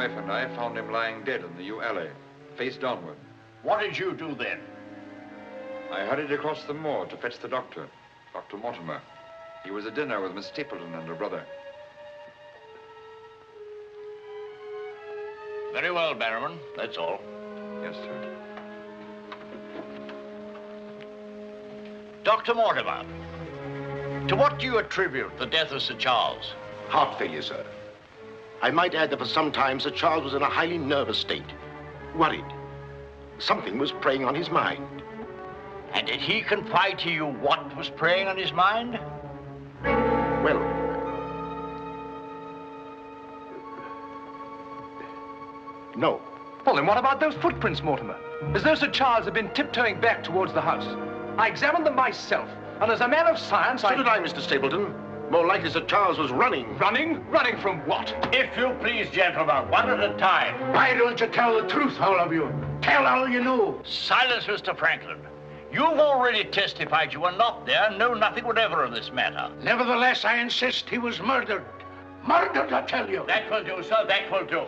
wife and I found him lying dead in the yew alley, face downward. What did you do then? I hurried across the moor to fetch the doctor, Dr. Mortimer. He was at dinner with Miss Stapleton and her brother. Very well, Barrowman. That's all. Yes, sir. Dr. Mortimer, to what do you attribute the death of Sir Charles? Heart failure, sir. I might add that for some time, Sir Charles was in a highly nervous state. Worried. Something was preying on his mind. And did he confide to you what was preying on his mind? Well, no. Well, then what about those footprints, Mortimer? As though Sir Charles had been tiptoeing back towards the house. I examined them myself, and as a man of science, So did I, Mr. Stapleton. More likely Sir Charles was running. Running? Running from what? If you please, gentlemen, one at a time. Why don't you tell the truth, all of you? Tell all you know. Silence, Mr. Franklin. You've already testified you were not there and know nothing whatever of this matter. Nevertheless, I insist he was murdered. Murdered, I tell you. That will do, sir, that will do.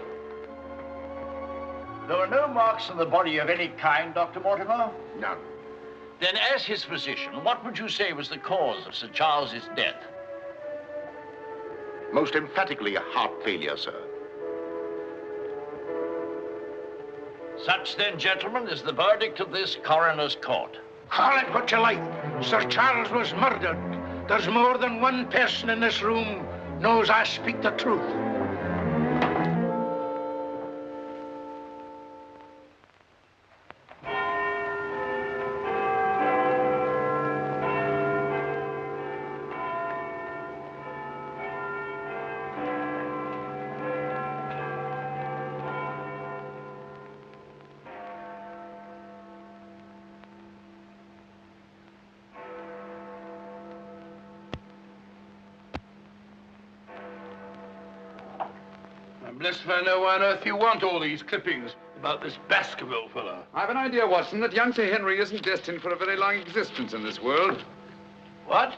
There were no marks on the body of any kind, Dr. Mortimer? None. Then, as his physician, what would you say was the cause of Sir Charles's death? Most emphatically a heart failure, sir. Such then, gentlemen, is the verdict of this coroner's court. Call it what you like. Sir Charles was murdered. There's more than one person in this room knows I speak the truth. Blessed if I know why on earth you want all these clippings about this Baskerville fellow. I've an idea, Watson, that young Sir Henry isn't destined for a very long existence in this world. What?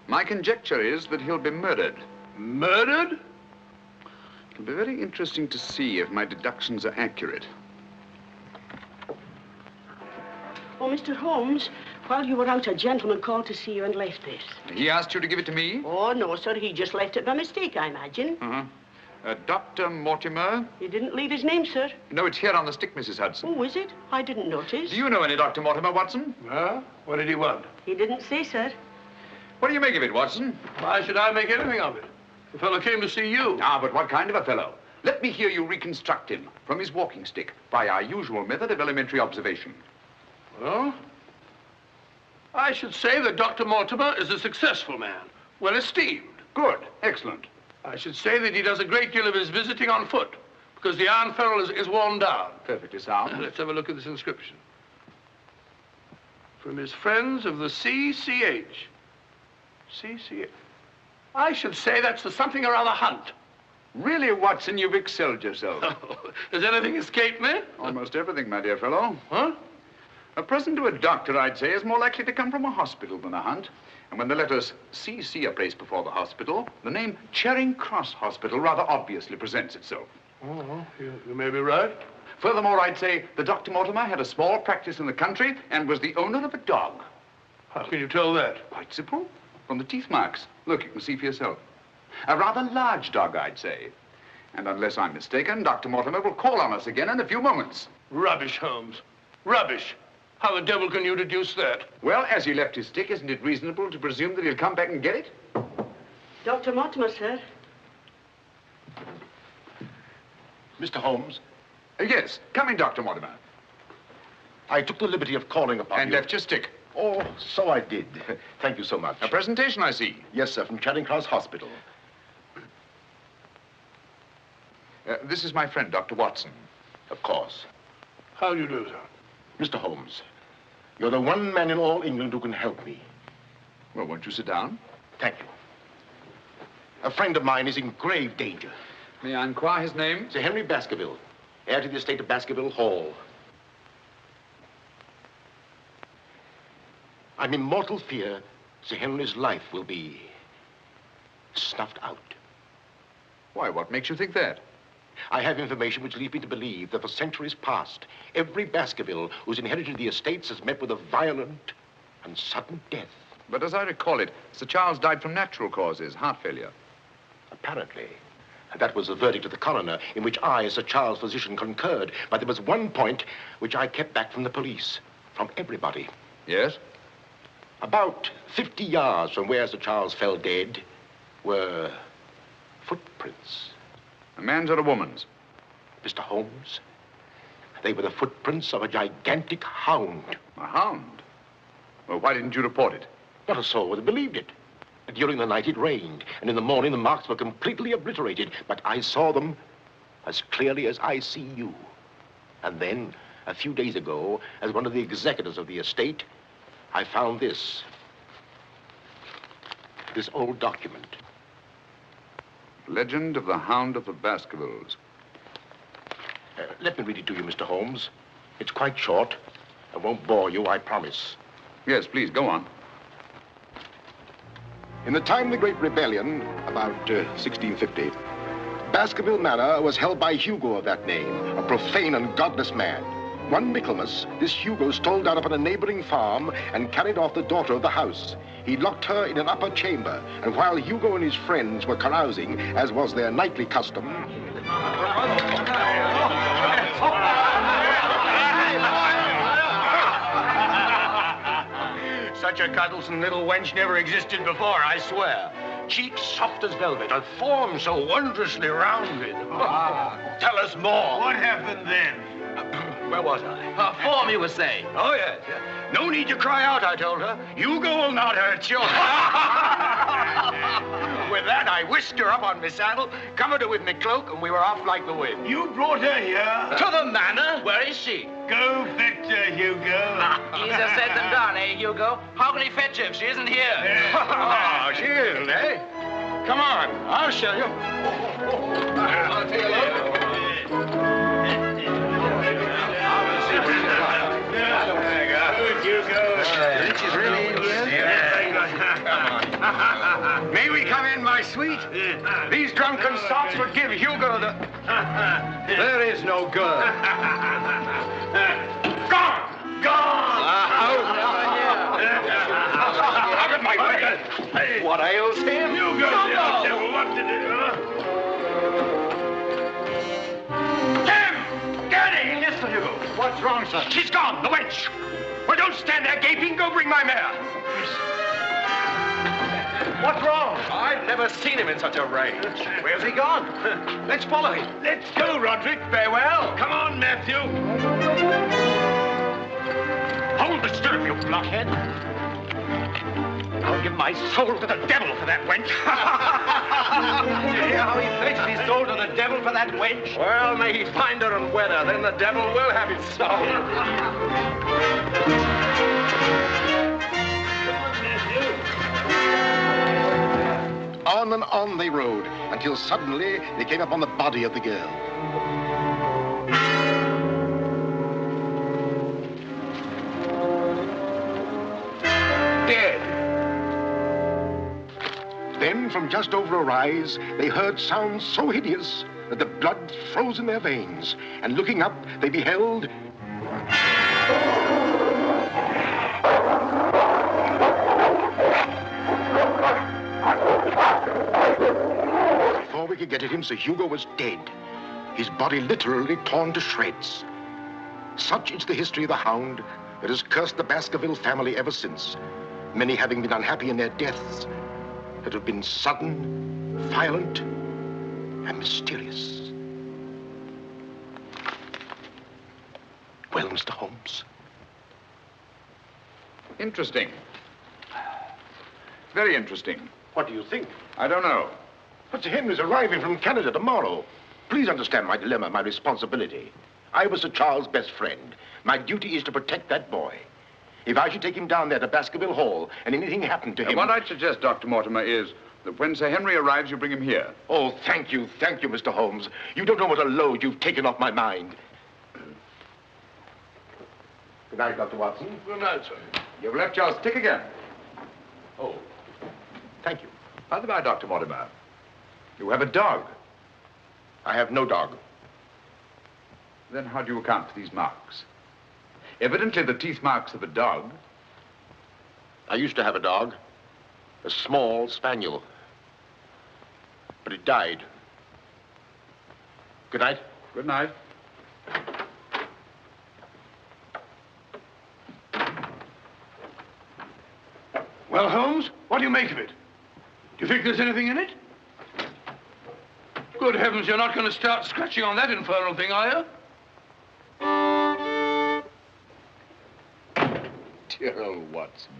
My conjecture is that he'll be murdered. Murdered? It'll be very interesting to see if my deductions are accurate. Oh, Mr. Holmes, while you were out, a gentleman called to see you and left this. He asked you to give it to me? Oh, no, sir. He just left it by mistake, I imagine. Uh-huh. Dr. Mortimer? He didn't leave his name, sir. No, it's here on the stick, Mrs. Hudson. Oh, is it? I didn't notice. Do you know any Dr. Mortimer, Watson? Huh? What did he want? He didn't say, sir. What do you make of it, Watson? Why should I make anything of it? The fellow came to see you. Ah, but what kind of a fellow? Let me hear you reconstruct him from his walking stick by our usual method of elementary observation. Well, I should say that Dr. Mortimer is a successful man, well esteemed. Good. Excellent. I should say that he does a great deal of his visiting on foot, because the iron ferrule is worn down. Perfectly sound. Let's have a look at this inscription. From his friends of the CCH. CCH. I should say that's the something or other hunt. Really, Watson, you've excelled yourself. Does anything escape me? Almost everything, my dear fellow. Huh? A present to a doctor, I'd say, is more likely to come from a hospital than a hunt. And when the letters CC are placed before the hospital, the name Charing Cross Hospital rather obviously presents itself. Oh, you may be right. Furthermore, I'd say that Dr. Mortimer had a small practice in the country and was the owner of a dog. How can you tell that? Quite simple. From the teeth marks. Look, you can see for yourself. A rather large dog, I'd say. And unless I'm mistaken, Dr. Mortimer will call on us again in a few moments. Rubbish, Holmes. Rubbish. How the devil can you deduce that? Well, as he left his stick, isn't it reasonable to presume that he'll come back and get it? Dr. Mortimer, sir. Mr. Holmes, Yes. Come in, Dr. Mortimer. I took the liberty of calling upon And you. left your stick. Oh, so I did. Thank you so much. A presentation, I see. Yes, sir, from Charing Cross Hospital. This is my friend, Dr. Watson. Of course. How do you do, sir? Mr. Holmes, you're the one man in all England who can help me. Well, won't you sit down? Thank you. A friend of mine is in grave danger. May I inquire his name? Sir Henry Baskerville, heir to the estate of Baskerville Hall. I'm in mortal fear Sir Henry's life will be snuffed out. Why, what makes you think that? I have information which leads me to believe that for centuries past, every Baskerville who's inherited the estates has met with a violent and sudden death. But as I recall it, Sir Charles died from natural causes, heart failure. Apparently. And that was the verdict of the coroner, in which I, as Sir Charles' physician, concurred. But there was one point which I kept back from the police, from everybody. Yes? About 50 yards from where Sir Charles fell dead were footprints. A man's or a woman's? Mr. Holmes, they were the footprints of a gigantic hound. A hound? Well, why didn't you report it? Not a soul would have believed it. During the night it rained, and in the morning the marks were completely obliterated, but I saw them as clearly as I see you. And then, a few days ago, as one of the executors of the estate, I found this old document. Legend of the Hound of the Baskervilles. Let me read it to you, Mr. Holmes. It's quite short. I won't bore you, I promise. Yes, please, go on. In the time of the Great Rebellion, about 1650, Baskerville Manor was held by Hugo of that name, a profane and godless man. One Michaelmas, this Hugo stole down upon a neighboring farm and carried off the daughter of the house. He locked her in an upper chamber, and while Hugo and his friends were carousing, as was their nightly custom, Such a cuddlesome little wench never existed before, I swear. Cheeks soft as velvet, a form so wondrously rounded. Tell us more. What happened then? Where was I? Her form, you were saying. Oh, yes. No need to cry out, I told her. Hugo will not hurt you. With that, I whisked her up on my saddle, covered her with my cloak, and we were off like the wind. You brought her here? To the manor? Where is she? Go fetch her, Hugo. Easier said than done, eh, Hugo? How can he fetch her if she isn't here? Oh, she isn't, eh? Come on, I'll show you. I'll take a look. She's really in here? May we come in, my sweet? These drunken sots would give Hugo the... There is no girl. Gone! Gone! Out of my way! What ails him? Hugo, what to do? Danny! Yes, Sir Hugo. What's wrong, sir? She's gone, the wench. Well, don't stand there gaping. Go bring my mare. What's wrong? I've never seen him in such a rage. Where's he gone? Let's follow him. Let's go, Roderick. Farewell. Come on, Matthew. Hold the stirrup, you blockhead. I'll give my soul to the devil for that wench. You hear how he pledged his soul to the devil for that wench? Well, may he find her and wed her, then the devil will have his soul. On and on they rode, until suddenly they came upon the body of the girl. Dead. Then, from just over a rise, they heard sounds so hideous that the blood froze in their veins. And looking up, they beheld... Before we could get at him, Sir Hugo was dead. His body literally torn to shreds. Such is the history of the Hound that has cursed the Baskerville family ever since, many having been unhappy in their deaths that have been sudden, violent, and mysterious. Well, Mr. Holmes? Interesting. Very interesting. What do you think? I don't know. But Sir Henry's arriving from Canada tomorrow. Please understand my dilemma, my responsibility. I was Sir Charles' best friend. My duty is to protect that boy. If I should take him down there to Baskerville Hall and anything happened to him... What I'd suggest, Dr. Mortimer, is that when Sir Henry arrives, you bring him here. Oh, thank you, Mr. Holmes. You don't know what a load you've taken off my mind. Good night, Dr. Watson. Good night, sir. You've left your stick again. Oh, thank you. By the by, Dr. Mortimer, you have a dog. I have no dog. Then how do you account for these marks? Evidently the teeth marks of a dog. I used to have a dog, a small spaniel, but it died. Good night. Good night. Well, Holmes, what do you make of it? Do you think there's anything in it? Good heavens, you're not going to start scratching on that infernal thing, are you? Dear old Watson.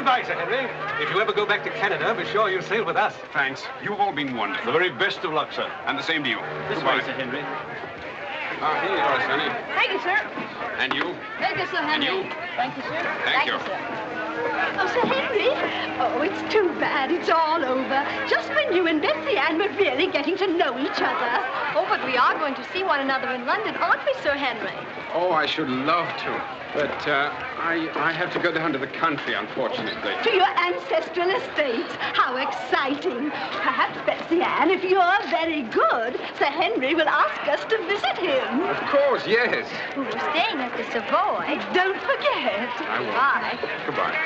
Goodbye, Sir Henry. If you ever go back to Canada, be sure you sail with us. Thanks. You've all been wonderful. The very best of luck, sir. And the same to you. This Goodbye. way, Sir Henry. Here you are, Sonny. Thank you, sir. And you? Thank you, Sir Henry. And you? Thank you, sir. Thank you. sir. Oh, Sir Henry. Oh, it's too bad it's all over. Just when you and Betsy Ann were really getting to know each other. Oh, but we are going to see one another in London, aren't we, Sir Henry? Oh, I should love to. But I have to go down to the country, unfortunately. To your ancestral estates. How exciting. Perhaps, Betsy Ann, if you're very good, Sir Henry will ask us to visit him. Of course, yes. We're staying at the Savoy. Don't forget. I won't. Bye. Goodbye.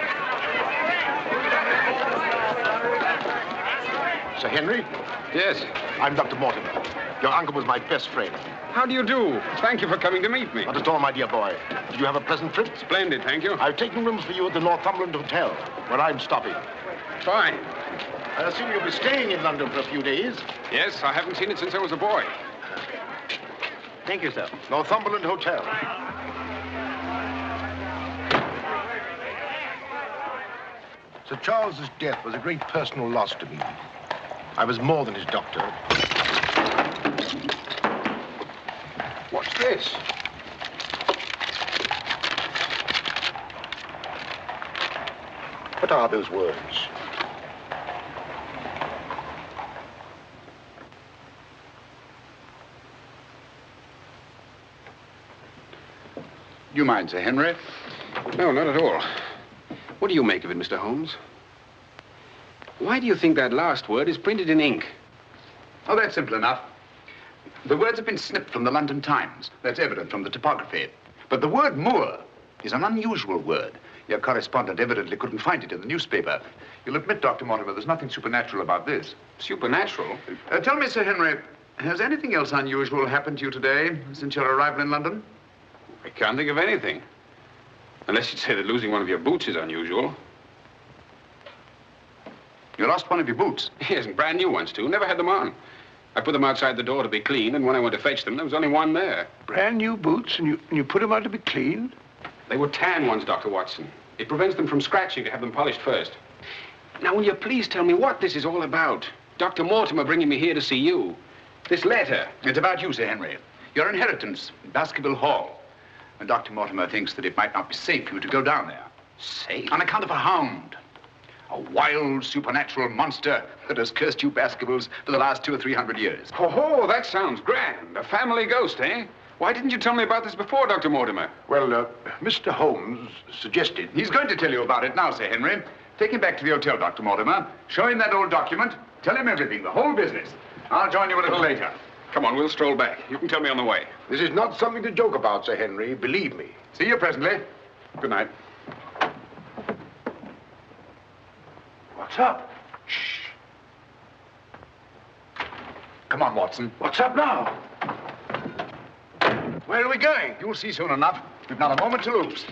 Sir Henry, Yes. I'm Dr. Mortimer. Your uncle was my best friend. How do you do? Thank you for coming to meet me. Not at all, my dear boy. Did you have a pleasant trip? Splendid, thank you. I've taken rooms for you at the Northumberland Hotel, where I'm stopping. Fine. I assume you'll be staying in London for a few days. Yes, I haven't seen it since I was a boy. Thank you, sir. Northumberland Hotel. Sir Charles's death was a great personal loss to me. I was more than his doctor. What's this? What are those words? You mind, Sir Henry? No, not at all. What do you make of it, Mr. Holmes? Why do you think that last word is printed in ink? Oh, that's simple enough. The words have been snipped from the London Times. That's evident from the typography. But the word moor is an unusual word. Your correspondent evidently couldn't find it in the newspaper. You'll admit, Dr. Mortimer, there's nothing supernatural about this. Supernatural? Tell me, Sir Henry, has anything else unusual happened to you today since your arrival in London? I can't think of anything. Unless you'd say that losing one of your boots is unusual. You lost one of your boots? Yes, and brand new ones, too. Never had them on. I put them outside the door to be cleaned, and when I went to fetch them, there was only one there. Brand new boots, and you put them out to be cleaned? They were tan ones, Dr. Watson. It prevents them from scratching to have them polished first. Now, will you please tell me what this is all about? Dr. Mortimer bringing me here to see you. This letter. It's about you, Sir Henry. Your inheritance in Baskerville Hall. And Dr. Mortimer thinks that it might not be safe for you to go down there. Safe? On account of a hound. A wild, supernatural monster that has cursed you Baskervilles for the last 200 or 300 years. Oh, that sounds grand. A family ghost, eh? Why didn't you tell me about this before, Dr. Mortimer? Well, Mr. Holmes suggested... He's going to tell you about it now, Sir Henry. Take him back to the hotel, Dr. Mortimer. Show him that old document. Tell him everything, the whole business. I'll join you a little later. Come on, we'll stroll back. You can tell me on the way. This is not something to joke about, Sir Henry. Believe me. See you presently. Good night. What's up? Shh. Come on, Watson. What's up now? Where are we going? You'll see soon enough. We've not a moment to lose.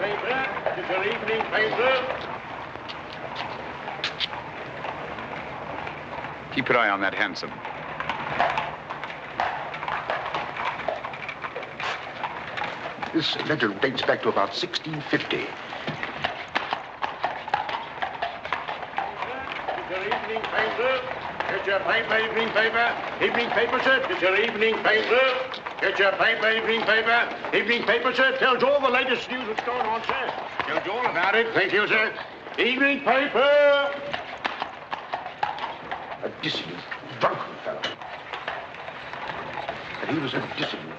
paper. It's your evening paper. Keep your eye on that hansom. This letter dates back to about 1650. It's your evening paper. Get your paper, evening paper. Evening paper, sir. It's your evening paper. Get your paper, evening paper. Evening paper, sir. Tells all the latest news that's going on, sir. Tells you all about it. Thank you, sir. Evening paper. A dissident, drunken fellow. And he was a dissident.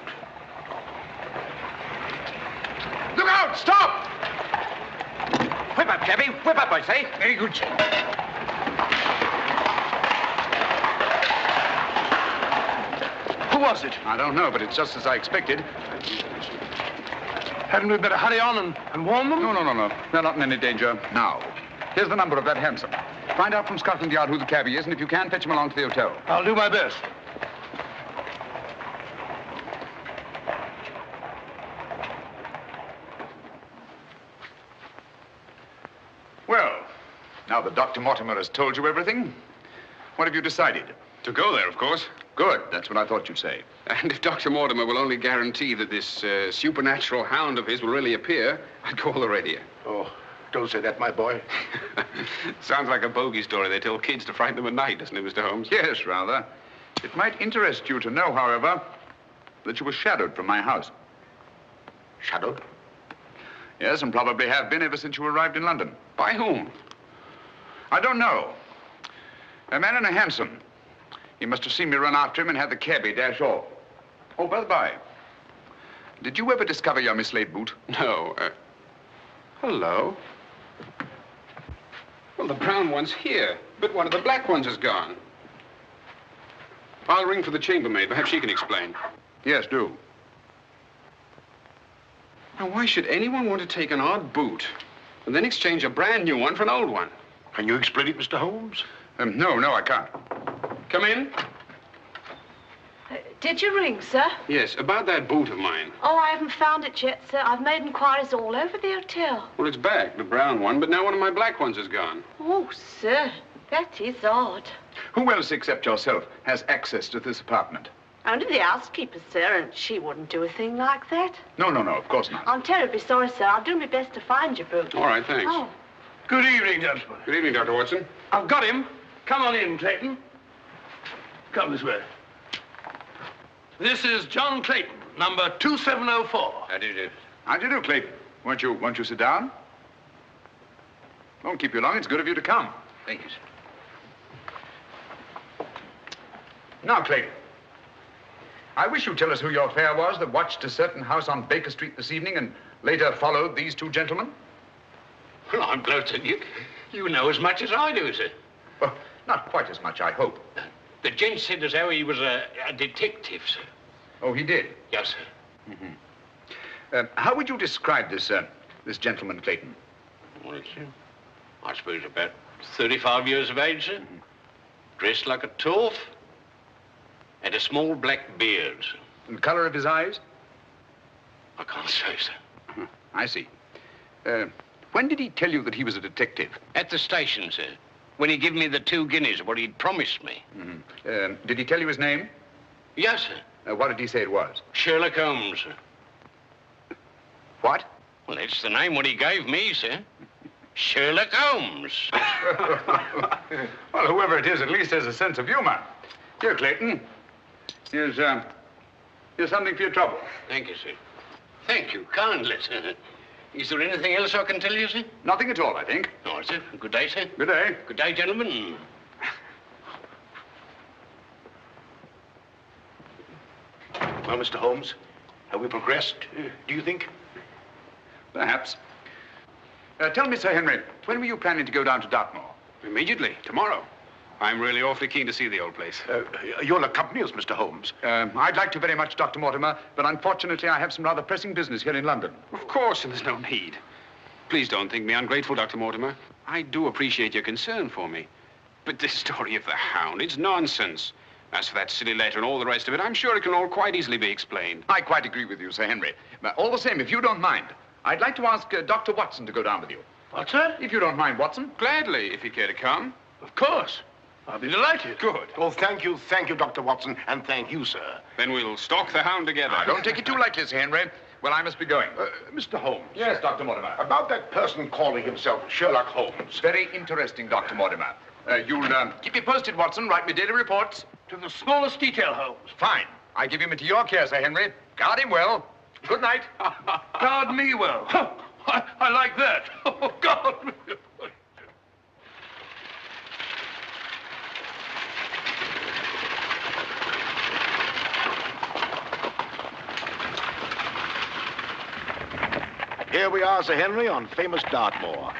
Look out! Stop! Whip up, cabby. Whip up, I say. Very good, sir. Who was it? I don't know, but it's just as I expected. Hadn't we better hurry on and warn them? No. They're not in any danger now. Here's the number of that hansom. Find out from Scotland Yard who the cabby is, and if you can, fetch him along to the hotel. I'll do my best. Well, now that Dr. Mortimer has told you everything, what have you decided? To go there, of course. Good. That's what I thought you'd say. And if Dr. Mortimer will only guarantee that this supernatural hound of his will really appear, I'd go all the readier. Oh, don't say that, my boy. Sounds like a bogey story they tell kids to frighten them at night, doesn't it, Mr. Holmes? Yes, rather. It might interest you to know, however, that you were shadowed from my house. Shadowed? Yes, and probably have been ever since you arrived in London. By whom? I don't know. A man in a hansom. He must have seen me run after him and had the cabby dash off. Oh, by the by, did you ever discover your mislaid boot? No. Hello? Well, the brown one's here, but one of the black ones is gone. I'll ring for the chambermaid. Perhaps she can explain. Yes, do. Now, why should anyone want to take an odd boot and then exchange a brand new one for an old one? Can you explain it, Mr. Holmes? No, I can't. Come in. Did you ring, sir? Yes, about that boot of mine. Oh, I haven't found it yet, sir. I've made inquiries all over the hotel. Well, it's back, the brown one, but now one of my black ones is gone. Oh, sir, that is odd. Who else except yourself has access to this apartment? Only the housekeeper, sir, and she wouldn't do a thing like that. No, of course not. I'm terribly sorry, sir. I'll do my best to find your boot. All right, thanks. Oh. Good evening, gentlemen. Good evening, Dr. Watson. I've got him. Come on in, Clayton. Come this way. This is John Clayton, number 2704. How do you do? How do you do, Clayton? Won't you sit down? Won't keep you long. It's good of you to come. Thank you, sir. Now, Clayton, I wish you'd tell us who your fare was that watched a certain house on Baker Street this evening and later followed these two gentlemen. Well, I'm glad to you know as much as I do, sir. Well, not quite as much, I hope. The gent said as how he was a detective, sir. Oh, he did? Yes, sir. Mm-hmm. How would you describe this gentleman, Clayton? Well, sir, I suppose about 35 years of age, sir. Dressed like a toff. Had a small black beard, sir. And the color of his eyes? I can't say, sir. I see. When did he tell you that he was a detective? At the station, sir. When he gave me the 2 guineas, what he'd promised me. Mm-hmm. Did he tell you his name? Yes, sir. What did he say it was? Sherlock Holmes, sir. What? Well, that's the name what he gave me, sir. Sherlock Holmes. Well, whoever it is, at least has a sense of humor. Here, Clayton. Here's something for your trouble. Thank you, sir. Thank you kindly, sir. Is there anything else I can tell you, sir? Nothing at all, I think. All right, sir. Good day, sir. Good day. Good day, gentlemen. Well, Mr. Holmes, have we progressed, do you think? Perhaps. Tell me, Sir Henry, when were you planning to go down to Dartmoor? Immediately, tomorrow. I'm really awfully keen to see the old place. You'll accompany us, Mr. Holmes. I'd like to very much, Dr. Mortimer, but unfortunately I have some rather pressing business here in London. Of course, and there's no need. Please don't think me ungrateful, Dr. Mortimer. I do appreciate your concern for me. But this story of the Hound, it's nonsense. As for that silly letter and all the rest of it, I'm sure it can all quite easily be explained. I quite agree with you, Sir Henry. But all the same, if you don't mind, I'd like to ask Dr. Watson to go down with you. What's that? If you don't mind, Watson. Gladly, if you care to come. Of course. I'll be delighted. Good. Oh, thank you, Dr. Watson, and thank you, sir. Then we'll stalk the hound together. Now, don't take it too lightly, Sir Henry. Well, I must be going. Mr. Holmes. Yes, Dr. Mortimer. About that person calling himself Sherlock Holmes. Very interesting, Dr. Mortimer. You'll keep me posted, Watson. Write me daily reports. To the smallest detail, Holmes. Fine. I give him into your care, Sir Henry. Guard him well. Good night. Guard me well. I like that. Oh, guard me. Here we are, Sir Henry, on famous Dartmoor.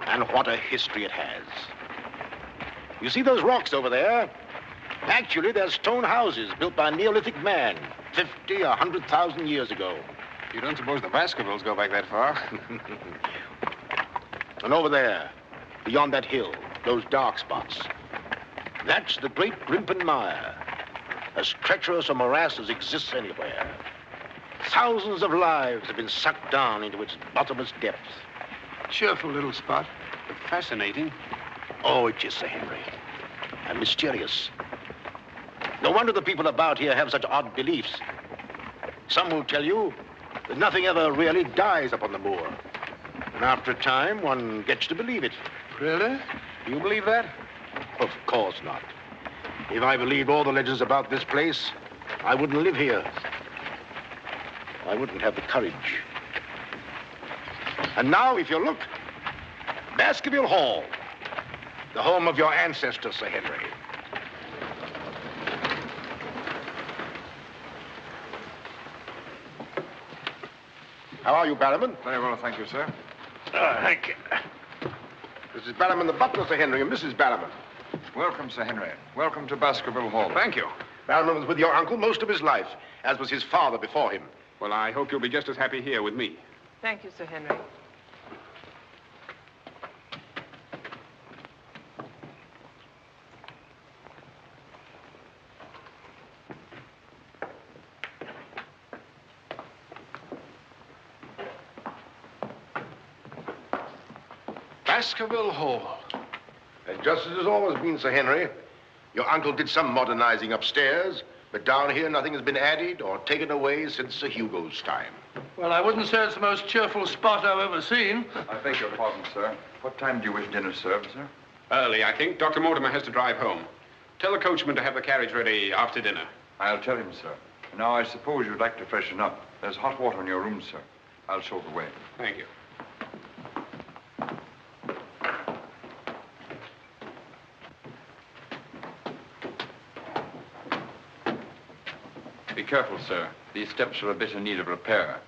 And what a history it has. You see those rocks over there? Actually, they're stone houses built by a Neolithic man 50 or 100,000 years ago. You don't suppose the Baskervilles go back that far? And over there, beyond that hill, those dark spots, that's the great Grimpen Mire, as treacherous a morass as exists anywhere. Thousands of lives have been sucked down into its bottomless depths. Cheerful little spot. Fascinating. Oh, it is, Sir Henry. And mysterious. No wonder the people about here have such odd beliefs. Some will tell you that nothing ever really dies up on the moor. And after a time, one gets to believe it. Really? Do you believe that? Of course not. If I believed all the legends about this place, I wouldn't live here. I wouldn't have the courage. And now, if you look, Baskerville Hall, the home of your ancestors, Sir Henry. How are you, Barrowman? Very well, thank you, sir. Thank you. This is Barrowman the butler, Sir Henry, and Mrs. Barrowman. Welcome, Sir Henry. Welcome to Baskerville Hall. Thank you. Barrowman was with your uncle most of his life, as was his father before him. Well, I hope you'll be just as happy here with me. Thank you, Sir Henry. Baskerville Hall. And just as it's always been, Sir Henry, your uncle did some modernizing upstairs, but down here nothing has been added or taken away since Sir Hugo's time. Well, I wouldn't say it's the most cheerful spot I've ever seen. I beg your pardon, sir. What time do you wish dinner served, sir? Early, I think. Dr. Mortimer has to drive home. Tell the coachman to have the carriage ready after dinner. I'll tell him, sir. Now, I suppose you'd like to freshen up. There's hot water in your room, sir. I'll show the way. Thank you. Be careful, sir. These steps are a bit in need of repair.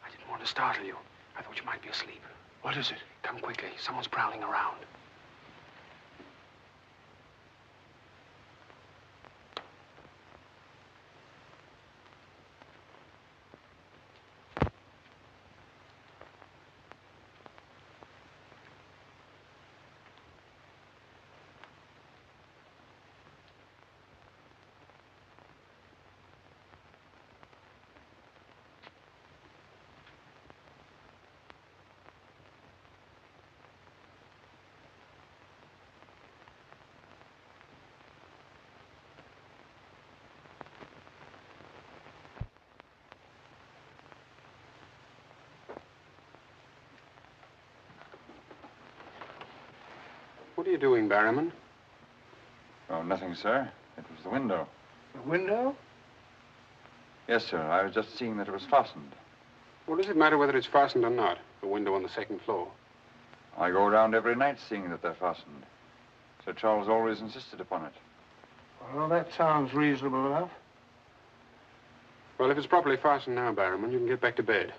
I didn't want to startle you. I thought you might be asleep. What is it? Come quickly. Someone's prowling around. What are you doing, Barrowman? Oh, nothing, sir. It was the window. The window? Yes, sir. I was just seeing that it was fastened. Well, does it matter whether it's fastened or not? The window on the second floor. I go around every night seeing that they're fastened. Sir Charles always insisted upon it. Well, that sounds reasonable enough. Well, if it's properly fastened now, Barrowman, you can get back to bed.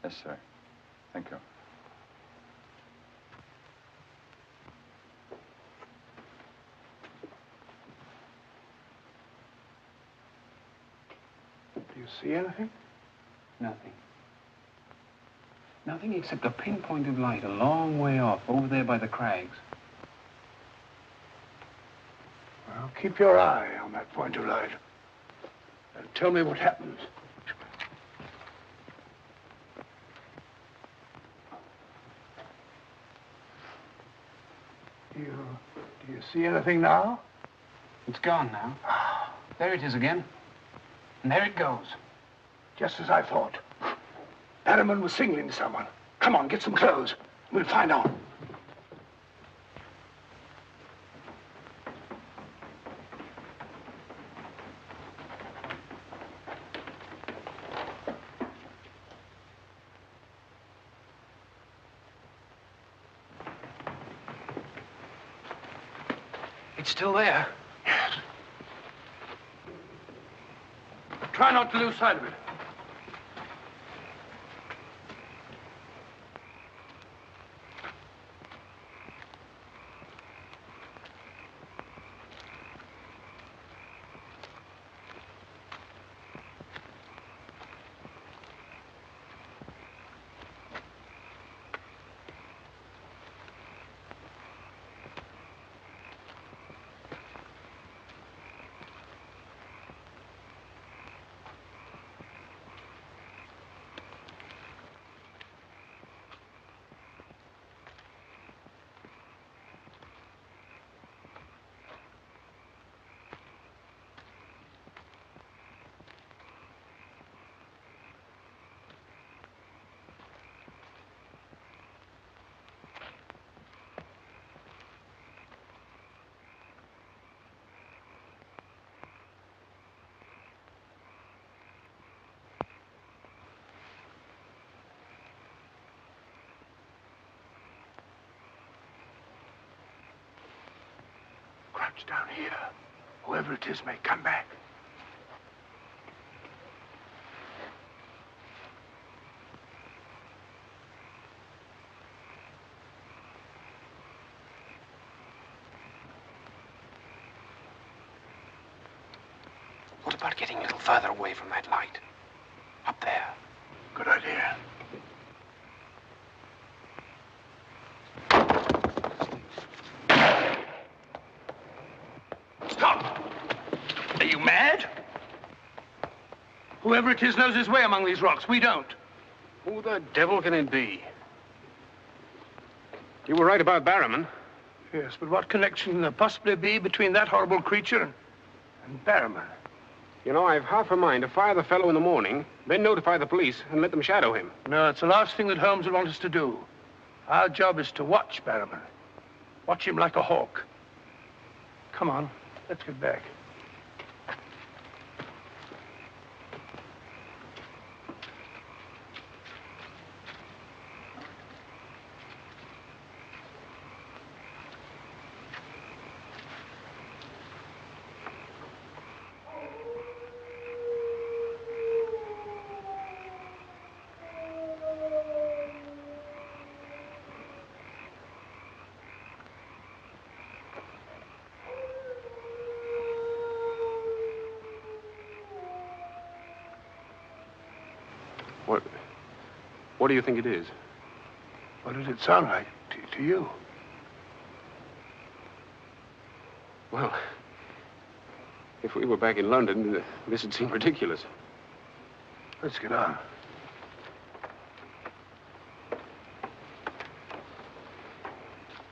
Yes, sir. Thank you. Do you see anything? Nothing. Nothing except a pinpoint of light a long way off, over there by the crags. Well, keep your eye on that point of light. And tell me what happens. Do you see anything now? It's gone now. There it is again. And there it goes. Just as I thought. Barrowman was signaling to someone. Come on, get some clothes. We'll find out. It's still there. Yes. Try not to lose sight of it. Crouch down here. Whoever it is may come back. What about getting a little further away from that light? Up there. Good idea. Stop! Are you mad? Whoever it is knows his way among these rocks. We don't. Who the devil can it be? You were right about Barrowman. Yes, but what connection can there possibly be between that horrible creature and Barrowman? You know, I've half a mind to fire the fellow in the morning, then notify the police and let them shadow him. No, it's the last thing that Holmes would want us to do. Our job is to watch Barrowman. Watch him like a hawk. Come on, let's get back. What do you think it is? What did it sound like to you? Well, if we were back in London, this would seem ridiculous. Let's get on.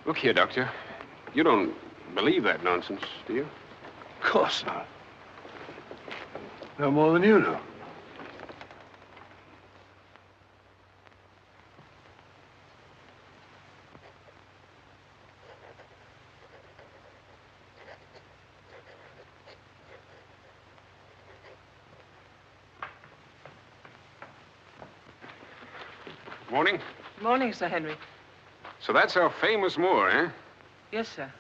Look here, Doctor. You don't believe that nonsense, do you? Of course not. No more than you do. Morning. Morning, Sir Henry. So that's our famous Moor, eh? Yes, sir.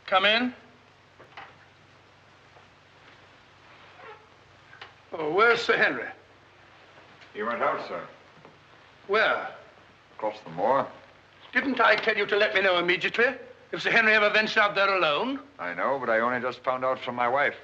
Come in. Oh, where's Sir Henry? He went out, sir. Where? Across the moor. Didn't I tell you to let me know immediately if Sir Henry ever ventured out there alone? I know, but I only just found out from my wife.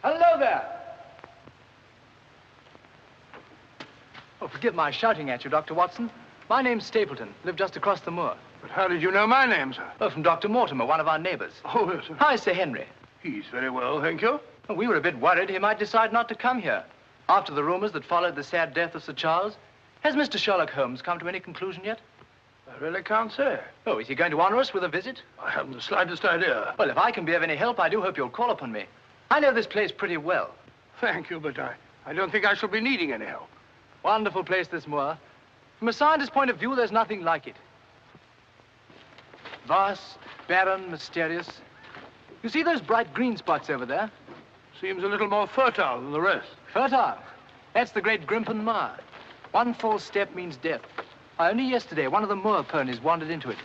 Hello there. Oh, forgive my shouting at you, Dr. Watson. My name's Stapleton. Live just across the moor. But how did you know my name, sir? Oh, from Dr. Mortimer, one of our neighbors. Oh, yes, sir. Hi, Sir Henry. He's very well, thank you. Oh, we were a bit worried he might decide not to come here. After the rumors that followed the sad death of Sir Charles, has Mr. Sherlock Holmes come to any conclusion yet? I really can't say. Oh, is he going to honor us with a visit? I haven't the slightest idea. Well, if I can be of any help, I do hope you'll call upon me. I know this place pretty well. Thank you, but I don't think I shall be needing any help. Wonderful place, this moor. From a scientist's point of view, there's nothing like it. Vast, barren, mysterious. You see those bright green spots over there? Seems a little more fertile than the rest. Fertile? That's the great Grimpen Moor. One false step means death. Only yesterday, one of the moor ponies wandered into it.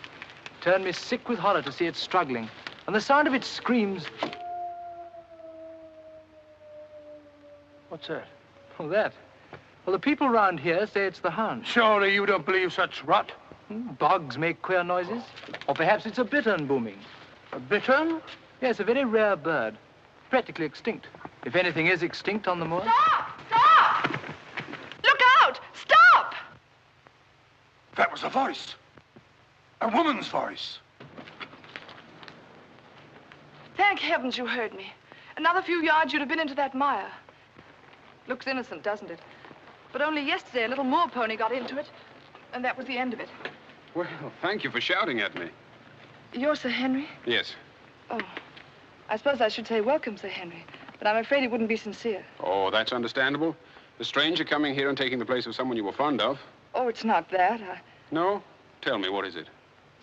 Turned me sick with horror to see it struggling. And the sound of its screams... What's that? Oh, that? Well, the people around here say it's the Hound. Surely you don't believe such rot? Bogs make queer noises. Or perhaps it's a bittern booming. A bittern? Yes, a very rare bird. Practically extinct. If anything is extinct on the moor. Stop! Stop! Look out! Stop! That was a voice. A woman's voice. Thank heavens you heard me. Another few yards, you'd have been into that mire. Looks innocent, doesn't it? But only yesterday, a little moor pony got into it, and that was the end of it. Well, thank you for shouting at me. You're Sir Henry? Yes. Oh, I suppose I should say welcome, Sir Henry, but I'm afraid it wouldn't be sincere. Oh, that's understandable. A stranger coming here and taking the place of someone you were fond of. Oh, it's not that. No? Tell me, what is it?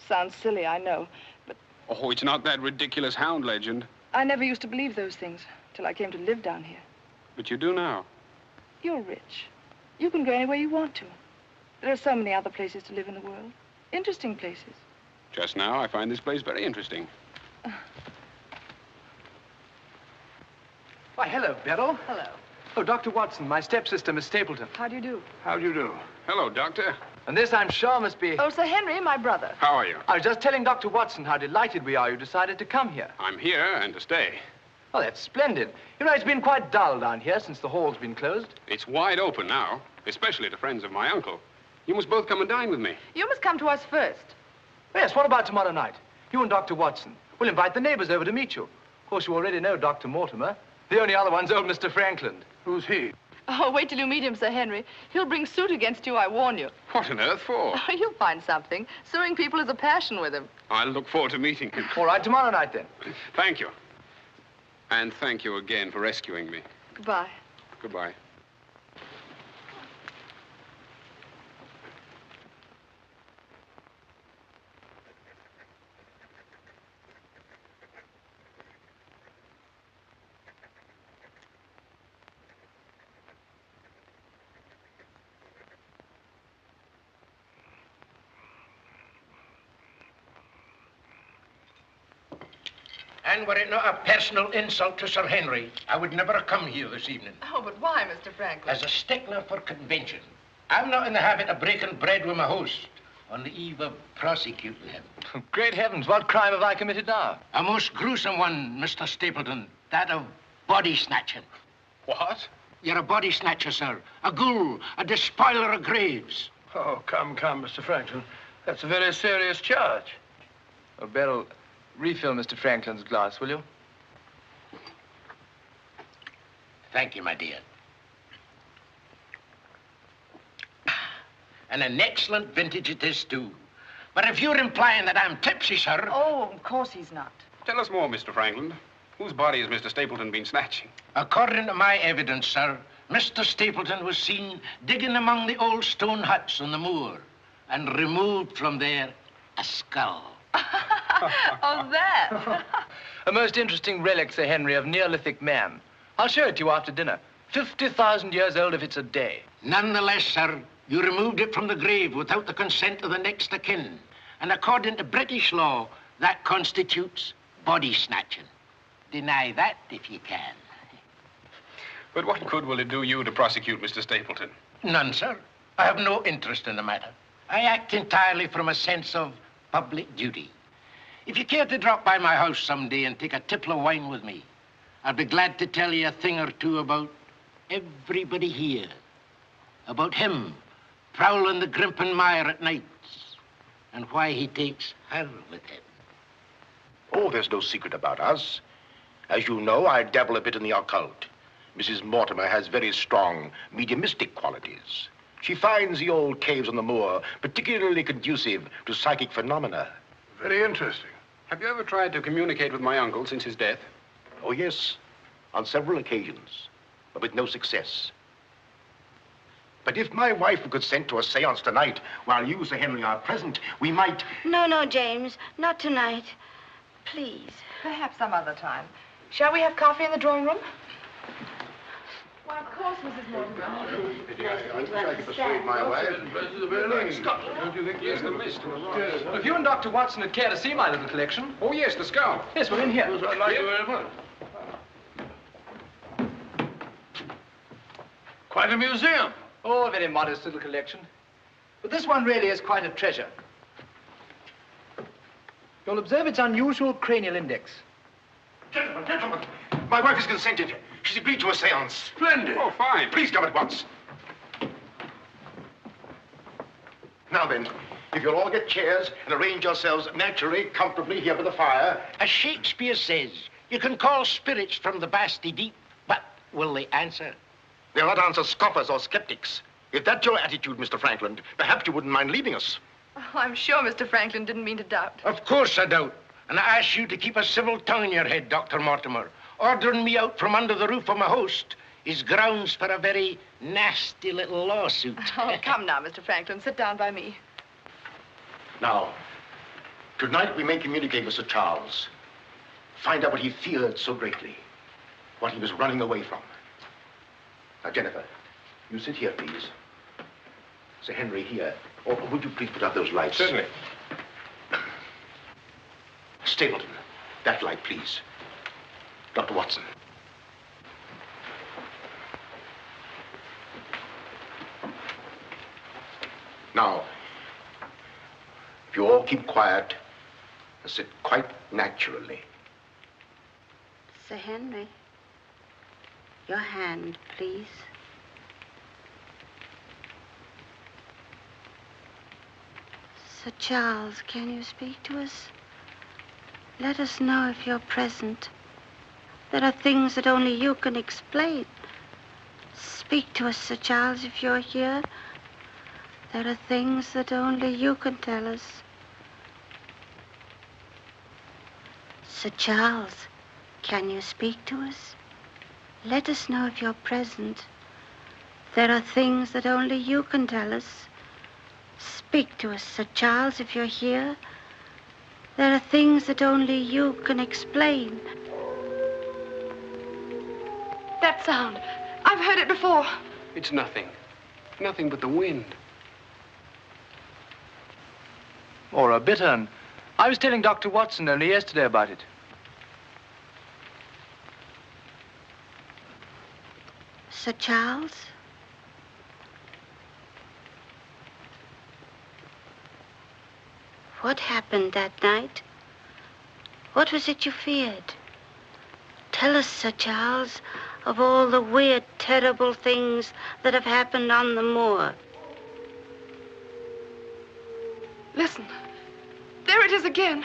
Sounds silly, I know, but Oh, it's not that ridiculous Hound legend. I never used to believe those things till I came to live down here. But you do now. You're rich. You can go anywhere you want to. There are so many other places to live in the world. Interesting places. Just now, I find this place very interesting. Why, hello, Beryl. Hello. Oh, Dr. Watson, my stepsister, Miss Stapleton. How do you do? How do you do? Hello, Doctor. And this, I'm sure, must be... Oh, Sir Henry, my brother. How are you? I was just telling Dr. Watson how delighted we are you decided to come here. I'm here and to stay. Oh, that's splendid. You know, it's been quite dull down here since the hall's been closed. It's wide open now, especially to friends of my uncle. You must both come and dine with me. You must come to us first. Yes, what about tomorrow night? You and Dr. Watson. We'll invite the neighbors over to meet you. Of course, you already know Dr. Mortimer. The only other one's old Mr. Frankland. Who's he? Oh, wait till you meet him, Sir Henry. He'll bring suit against you, I warn you. What on earth for? Oh, you'll find something. Suing people is a passion with him. I'll look forward to meeting him. All right, tomorrow night, then. Thank you. And thank you again for rescuing me. Goodbye. Goodbye. And were it not a personal insult to Sir Henry, I would never have come here this evening. Oh, but why, Mr. Franklin? As a stickler for convention. I'm not in the habit of breaking bread with my host on the eve of prosecuting him. Great heavens, what crime have I committed now? A most gruesome one, Mr. Stapleton. That of body snatching. What? You're a body snatcher, sir. A ghoul, a despoiler of graves. Oh, come, Mr. Franklin. That's a very serious charge. Oh, Beryl, Refill Mr. Franklin's glass, will you? Thank you, my dear. And an excellent vintage it is, too. But if you're implying that I'm tipsy, sir... Oh, of course he's not. Tell us more, Mr. Franklin. Whose body has Mr. Stapleton been snatching? According to my evidence, sir, Mr. Stapleton was seen digging among the old stone huts on the moor and removed from there a skull. Oh, that. A most interesting relic, Sir Henry, of Neolithic man. I'll show it to you after dinner. 50,000 years old if it's a day. Nonetheless, sir, you removed it from the grave without the consent of the next of kin. And according to British law, that constitutes body snatching. Deny that if you can. But what good will it do you to prosecute Mr. Stapleton? None, sir. I have no interest in the matter. I act entirely from a sense of public duty. If you care to drop by my house someday and take a tipple of wine with me, I'll be glad to tell you a thing or two about everybody here. About him prowling the Grimpen Mire at nights and why he takes her with him. Oh, there's no secret about us. As you know, I dabble a bit in the occult. Mrs. Mortimer has very strong mediumistic qualities. She finds the old caves on the moor particularly conducive to psychic phenomena. Very interesting. Have you ever tried to communicate with my uncle since his death? Oh, yes, on several occasions, but with no success. But if my wife would consent to a seance tonight, while you, Sir Henry, are present, we might... No, James, not tonight. Please. Perhaps some other time. Shall we have coffee in the drawing room? Why, of course, Mrs. Mortimer. I can persuade my wife. Don't you think there's the mist to the right? Well, if you and Dr. Watson would care to see my little collection... Oh, yes, the skull. Yes, we're in here. I'd like you very much. Quite a museum. Oh, a very modest little collection. But this one really is quite a treasure. You'll observe its unusual cranial index. Gentlemen, my wife has consented. She's agreed to a seance. Splendid. Oh, fine. Please come at once. Now then, if you'll all get chairs and arrange yourselves naturally, comfortably here by the fire. As Shakespeare says, you can call spirits from the vasty deep, but will they answer? They'll not answer scoffers or skeptics. If that's your attitude, Mr. Franklin, perhaps you wouldn't mind leaving us. Oh, I'm sure Mr. Franklin didn't mean to doubt. Of course I doubt. And I ask you to keep a civil tongue in your head, Dr. Mortimer. Ordering me out from under the roof of my host is grounds for a very nasty little lawsuit. Oh, come now, Mr. Franklin. Sit down by me. Now, tonight we may communicate with Sir Charles. Find out what he feared so greatly. What he was running away from. Now, Jennifer, you sit here, please. Sir Henry, here. Or would you please put out those lights? Certainly. Stapleton, that light, please. Dr. Watson. Now, if you all keep quiet and sit quite naturally. Sir Henry, your hand, please. Sir Charles, can you speak to us? Let us know if you're present. There are things that only you can explain. Speak to us, Sir Charles, if you're here. There are things that only you can tell us. Sir Charles, can you speak to us? Let us know if you're present. There are things that only you can tell us. Speak to us, Sir Charles, if you're here. There are things that only you can explain. That sound. I've heard it before. It's nothing. Nothing but the wind. Or a bittern. I was telling Dr. Watson only yesterday about it. Sir Charles? What happened that night? What was it you feared? Tell us, Sir Charles, of all the weird, terrible things that have happened on the moor. Listen. There it is again.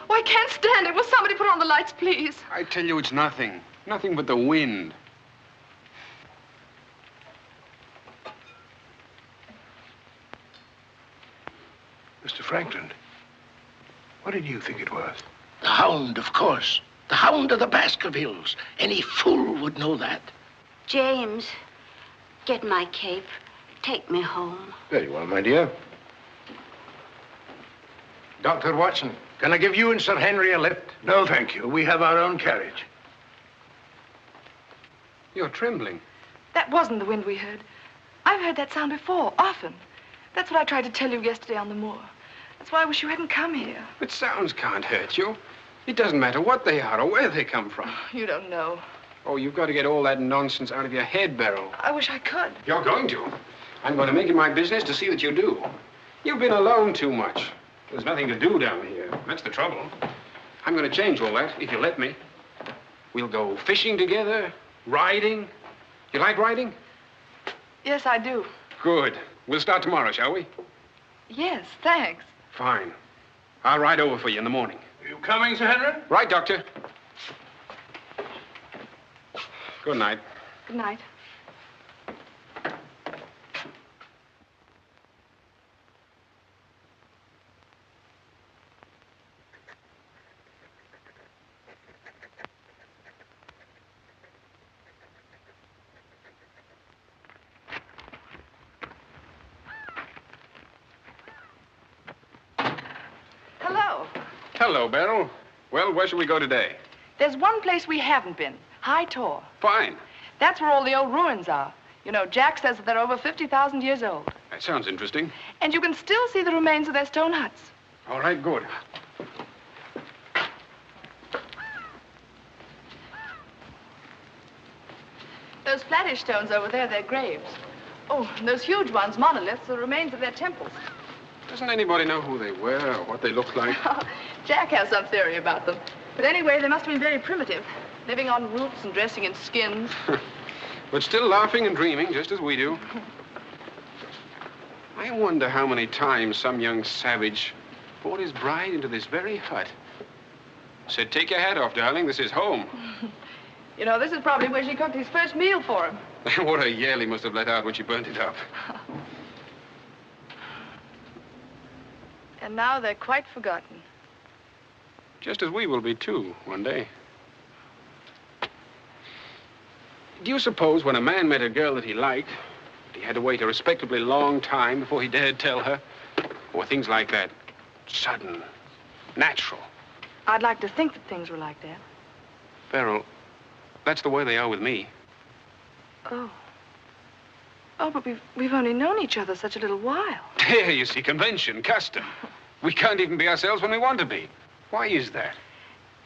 Oh, I can't stand it. Will somebody put on the lights, please? I tell you, it's nothing. Nothing but the wind. Mr. Franklin, what did you think it was? The Hound, of course. The Hound of the Baskervilles. Any fool would know that. James, get my cape. Take me home. Very well, my dear. Dr. Watson, can I give you and Sir Henry a lift? No, thank you. We have our own carriage. You're trembling. That wasn't the wind we heard. I've heard that sound before, often. That's what I tried to tell you yesterday on the moor. That's why I wish you hadn't come here. But sounds can't hurt you. It doesn't matter what they are or where they come from. You don't know. Oh, you've got to get all that nonsense out of your head, Beryl. I wish I could. You're going to. I'm going to make it my business to see that you do. You've been alone too much. There's nothing to do down here. That's the trouble. I'm going to change all that, if you let me. We'll go fishing together, riding. You like riding? Yes, I do. Good. We'll start tomorrow, shall we? Yes, thanks. Fine. I'll ride over for you in the morning. Are you coming, Sir Henry? Right, Doctor. Good night. Good night. Hello. Hello, Beryl. Well, where shall we go today? There's one place we haven't been. High Tor. Fine. That's where all the old ruins are. You know, Jack says that they're over 50,000 years old. That sounds interesting. And you can still see the remains of their stone huts. All right, good. Those flattish stones over there, they're graves. Oh, and those huge ones, monoliths, are remains of their temples. Doesn't anybody know who they were or what they looked like? Jack has some theory about them. But anyway, they must have been very primitive, living on roots and dressing in skins. But still laughing and dreaming, just as we do. I wonder how many times some young savage brought his bride into this very hut. Said, take your hat off, darling, this is home. You know, this is probably where she cooked his first meal for him. What a yell he must have let out when she burnt it up. And now they're quite forgotten. Just as we will be, too, one day. Do you suppose when a man met a girl that he liked, he had to wait a respectably long time before he dared tell her? Or things like that, sudden, natural? I'd like to think that things were like that. Beryl, that's the way they are with me. Oh. Oh, but we've only known each other such a little while. There, you see, convention, custom. We can't even be ourselves when we want to be. Why is that?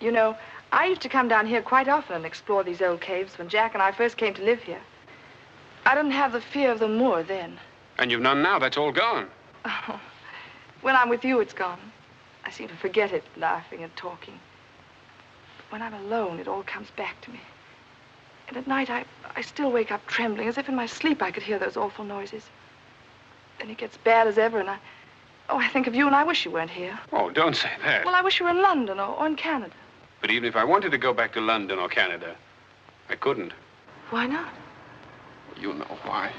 You know, I used to come down here quite often and explore these old caves when Jack and I first came to live here. I didn't have the fear of the moor then. And you've none now. That's all gone. Oh. When I'm with you, it's gone. I seem to forget it, laughing and talking. But when I'm alone, it all comes back to me. And at night, I still wake up trembling, as if in my sleep I could hear those awful noises. Then it gets bad as ever, and I think of you, and I wish you weren't here. Oh, don't say that. Well, I wish you were in London or in Canada. But even if I wanted to go back to London or Canada, I couldn't. Why not? You know why.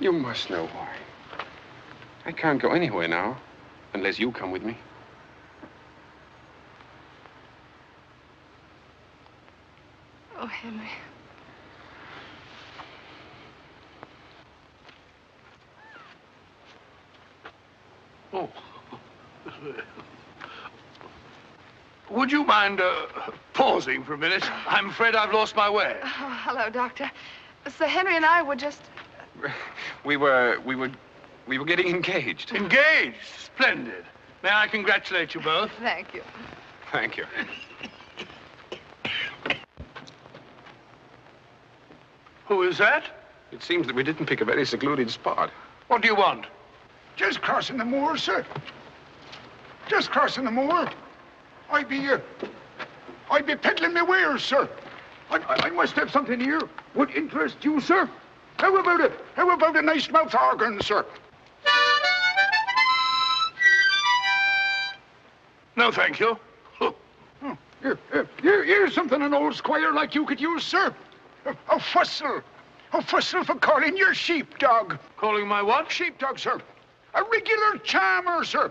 You must know why. I can't go anywhere now, unless you come with me. Oh, Henry. Oh. Would you mind pausing for a minute? I'm afraid I've lost my way. Oh, hello, Doctor. Sir Henry and I were just... We were getting engaged. Engaged? Splendid. May I congratulate you both? Thank you. Thank you. Who is that? It seems that we didn't pick a very secluded spot. What do you want? Just crossing the moor, sir. Just crossing the moor. I'd be peddling my wares, sir. I must have something here would interest you, sir. How about it? How about a nice mouth organ, sir? No, thank you. Here's something an old squire like you could use, sir. A fussel. A fussel for calling your sheepdog. Calling my what? Sheepdog, sir. A regular charmer, sir.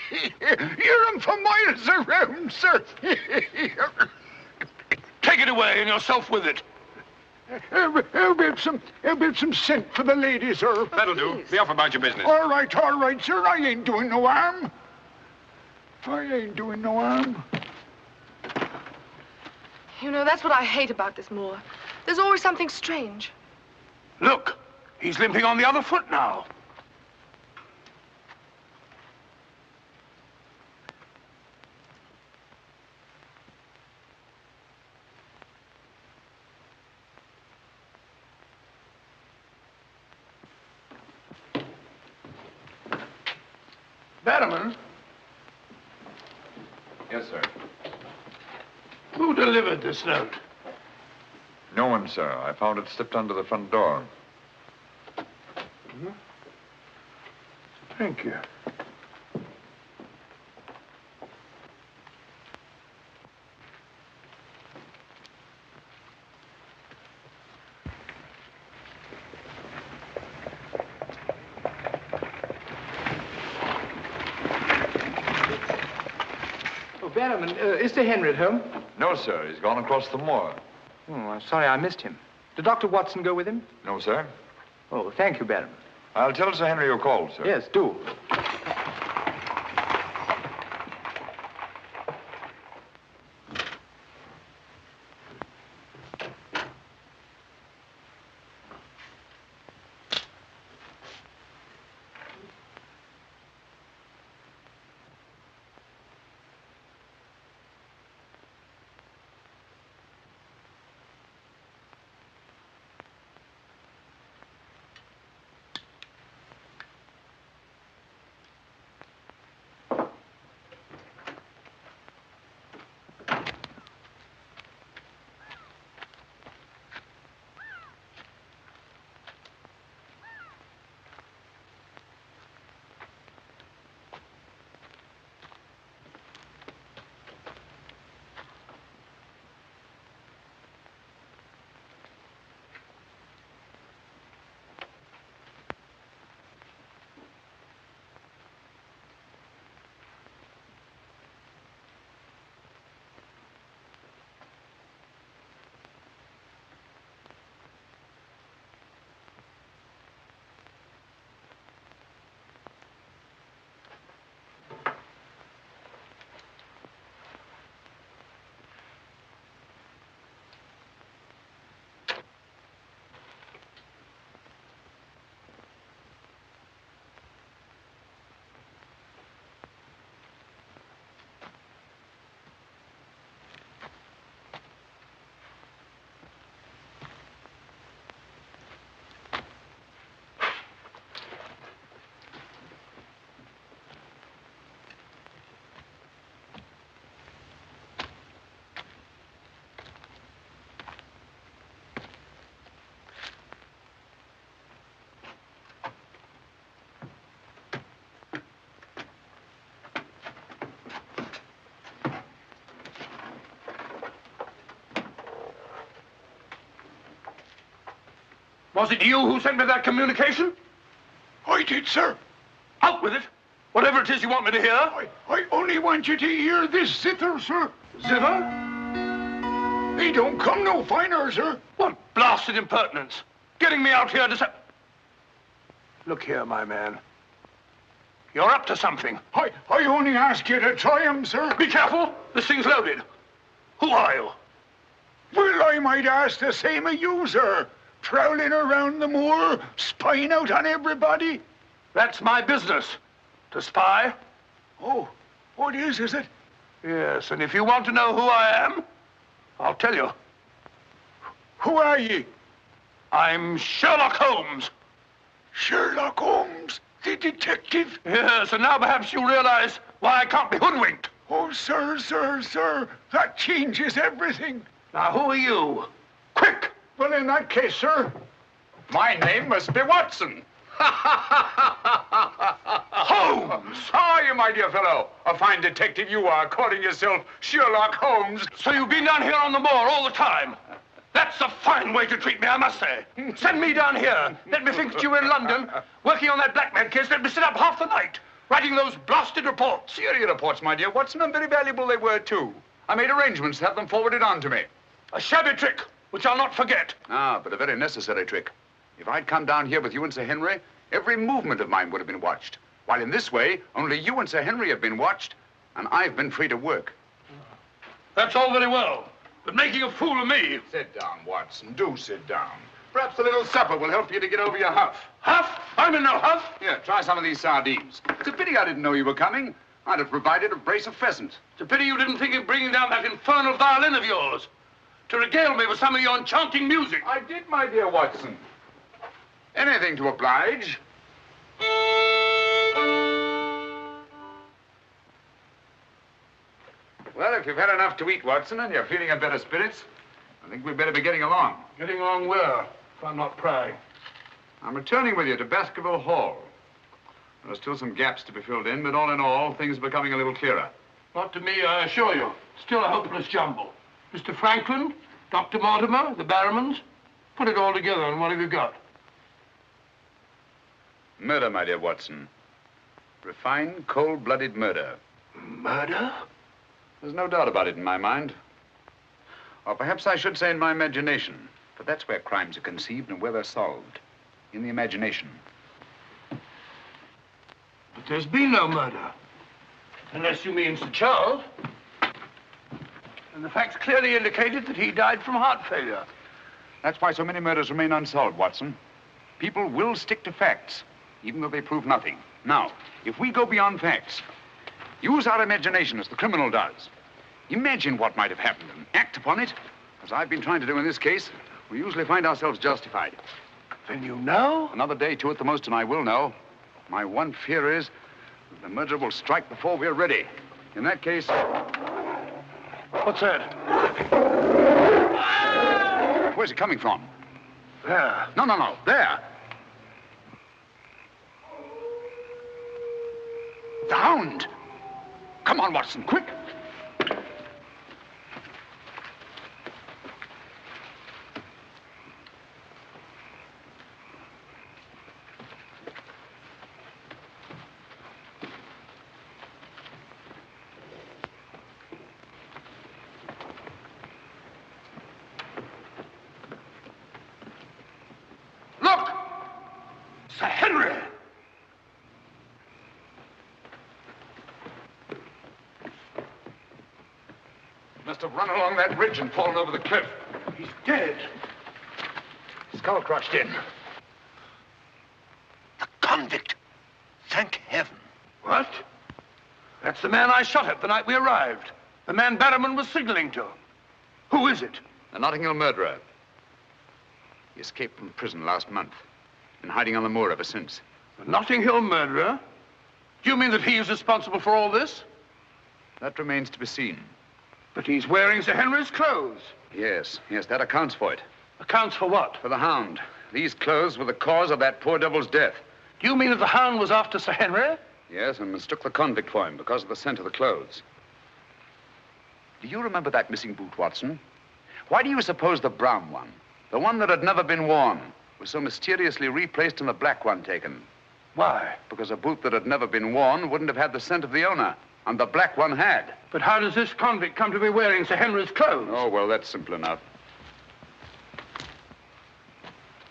Hear him for miles around, sir. Take it away and yourself with it. How about some scent for the lady, sir? That'll do. Be off about your business. All right, sir. I ain't doing no harm. I ain't doing no harm. You know, that's what I hate about this moor. There's always something strange. Look, he's limping on the other foot now. Barrowman? Yes, sir. Who delivered this note? No one, sir. I found it slipped under the front door. Thank you. Barrowman, is Sir Henry at home? No, sir. He's gone across the moor. Oh, I'm sorry I missed him. Did Dr. Watson go with him? No, sir. Oh, thank you, Barrowman. I'll tell Sir Henry you called, sir. Yes, do. Was it you who sent me that communication? I did, sir. Out with it. Whatever it is you want me to hear. I only want you to hear this zither, sir. Zither? He don't come no finer, sir. What blasted impertinence. Getting me out here to say... Look here, my man. You're up to something. I only ask you to try him, sir. Be careful. This thing's loaded. Who are you? Well, I might ask the same of you, sir. Prowling around the moor, spying out on everybody. That's my business. To spy. Oh, what is it? Yes, and if you want to know who I am, I'll tell you. Who are ye? I'm Sherlock Holmes. Sherlock Holmes, the detective? Yes, and now perhaps you realize why I can't be hoodwinked. Oh, sir, that changes everything. Now, who are you? Quick! Well, in that case, sir... My name must be Watson. Holmes! How are you, my dear fellow? A fine detective you are, calling yourself Sherlock Holmes. So you've been down here on the moor all the time? That's a fine way to treat me, I must say. Send me down here. Let me think that you were in London, working on that blackmail case. Let me sit up half the night, writing those blasted reports. Serious reports, my dear Watson, and very valuable they were, too. I made arrangements to have them forwarded on to me. A shabby trick, which I'll not forget. Ah, but a very necessary trick. If I'd come down here with you and Sir Henry, every movement of mine would have been watched. While in this way, only you and Sir Henry have been watched, and I've been free to work. That's all very well, but making a fool of me. Sit down, Watson. Do sit down. Perhaps a little supper will help you to get over your huff. Huff? I'm in no huff. Here, try some of these sardines. It's a pity I didn't know you were coming. I'd have provided a brace of pheasant. It's a pity you didn't think of bringing down that infernal violin of yours to regale me with some of your enchanting music. I did, my dear Watson. Anything to oblige. Well, if you've had enough to eat, Watson, and you're feeling in better spirits, I think we'd better be getting along. Getting along where, if I'm not prying? I'm returning with you to Baskerville Hall. There are still some gaps to be filled in, but all in all, things are becoming a little clearer. Not to me, I assure you. Still a hopeless jumble. Mr. Franklin, Dr. Mortimer, the Barrowmans. Put it all together, and what have you got? Murder, my dear Watson. Refined, cold-blooded murder. Murder? There's no doubt about it in my mind. Or perhaps I should say in my imagination. For that's where crimes are conceived and where they're solved. In the imagination. But there's been no murder. Unless you mean Sir Charles. And the facts clearly indicated that he died from heart failure. That's why so many murders remain unsolved, Watson. People will stick to facts, even though they prove nothing. Now, if we go beyond facts, use our imagination as the criminal does. Imagine what might have happened and act upon it. As I've been trying to do in this case, we usually find ourselves justified. Then you know? Another day, two at the most, and I will know. My one fear is that the murderer will strike before we're ready. In that case... What's that? Where's it coming from? There. No. There. The Hound. Come on, Watson, quick. Look! Sir Henry! Must have run along that ridge and fallen over the cliff. He's dead. Skull crushed in. A convict. Thank heaven. What? That's the man I shot at the night we arrived. The man Barrowman was signaling to. Who is it? The Notting Hill murderer. He escaped from prison last month. Been hiding on the moor ever since. The Notting Hill murderer? Do you mean that he is responsible for all this? That remains to be seen. But he's wearing Sir Henry's clothes. Yes, that accounts for it. Accounts for what? For the Hound. These clothes were the cause of that poor devil's death. Do you mean that the Hound was after Sir Henry? Yes, and mistook the convict for him because of the scent of the clothes. Do you remember that missing boot, Watson? Why do you suppose the brown one, the one that had never been worn, was so mysteriously replaced and the black one taken? Why? Because a boot that had never been worn wouldn't have had the scent of the owner, and the black one had. But how does this convict come to be wearing Sir Henry's clothes? Oh, well, that's simple enough.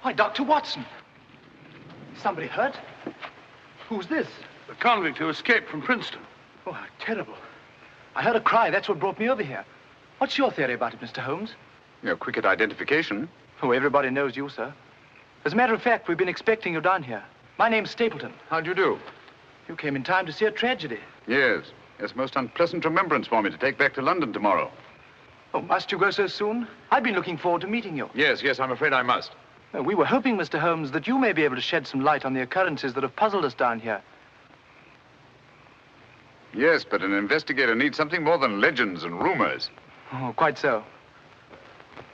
Why, Dr. Watson. Somebody hurt? Who's this? The convict who escaped from Princeton. Oh, how terrible. I heard a cry. That's what brought me over here. What's your theory about it, Mr. Holmes? You're quick at identification. Oh, everybody knows you, sir. As a matter of fact, we've been expecting you down here. My name's Stapleton. How'd you do? You came in time to see a tragedy. Yes. It's a most unpleasant remembrance for me to take back to London tomorrow. Oh, must you go so soon? I've been looking forward to meeting you. Yes, I'm afraid I must. We were hoping, Mr. Holmes, that you may be able to shed some light on the occurrences that have puzzled us down here. Yes, but an investigator needs something more than legends and rumors. Oh, quite so.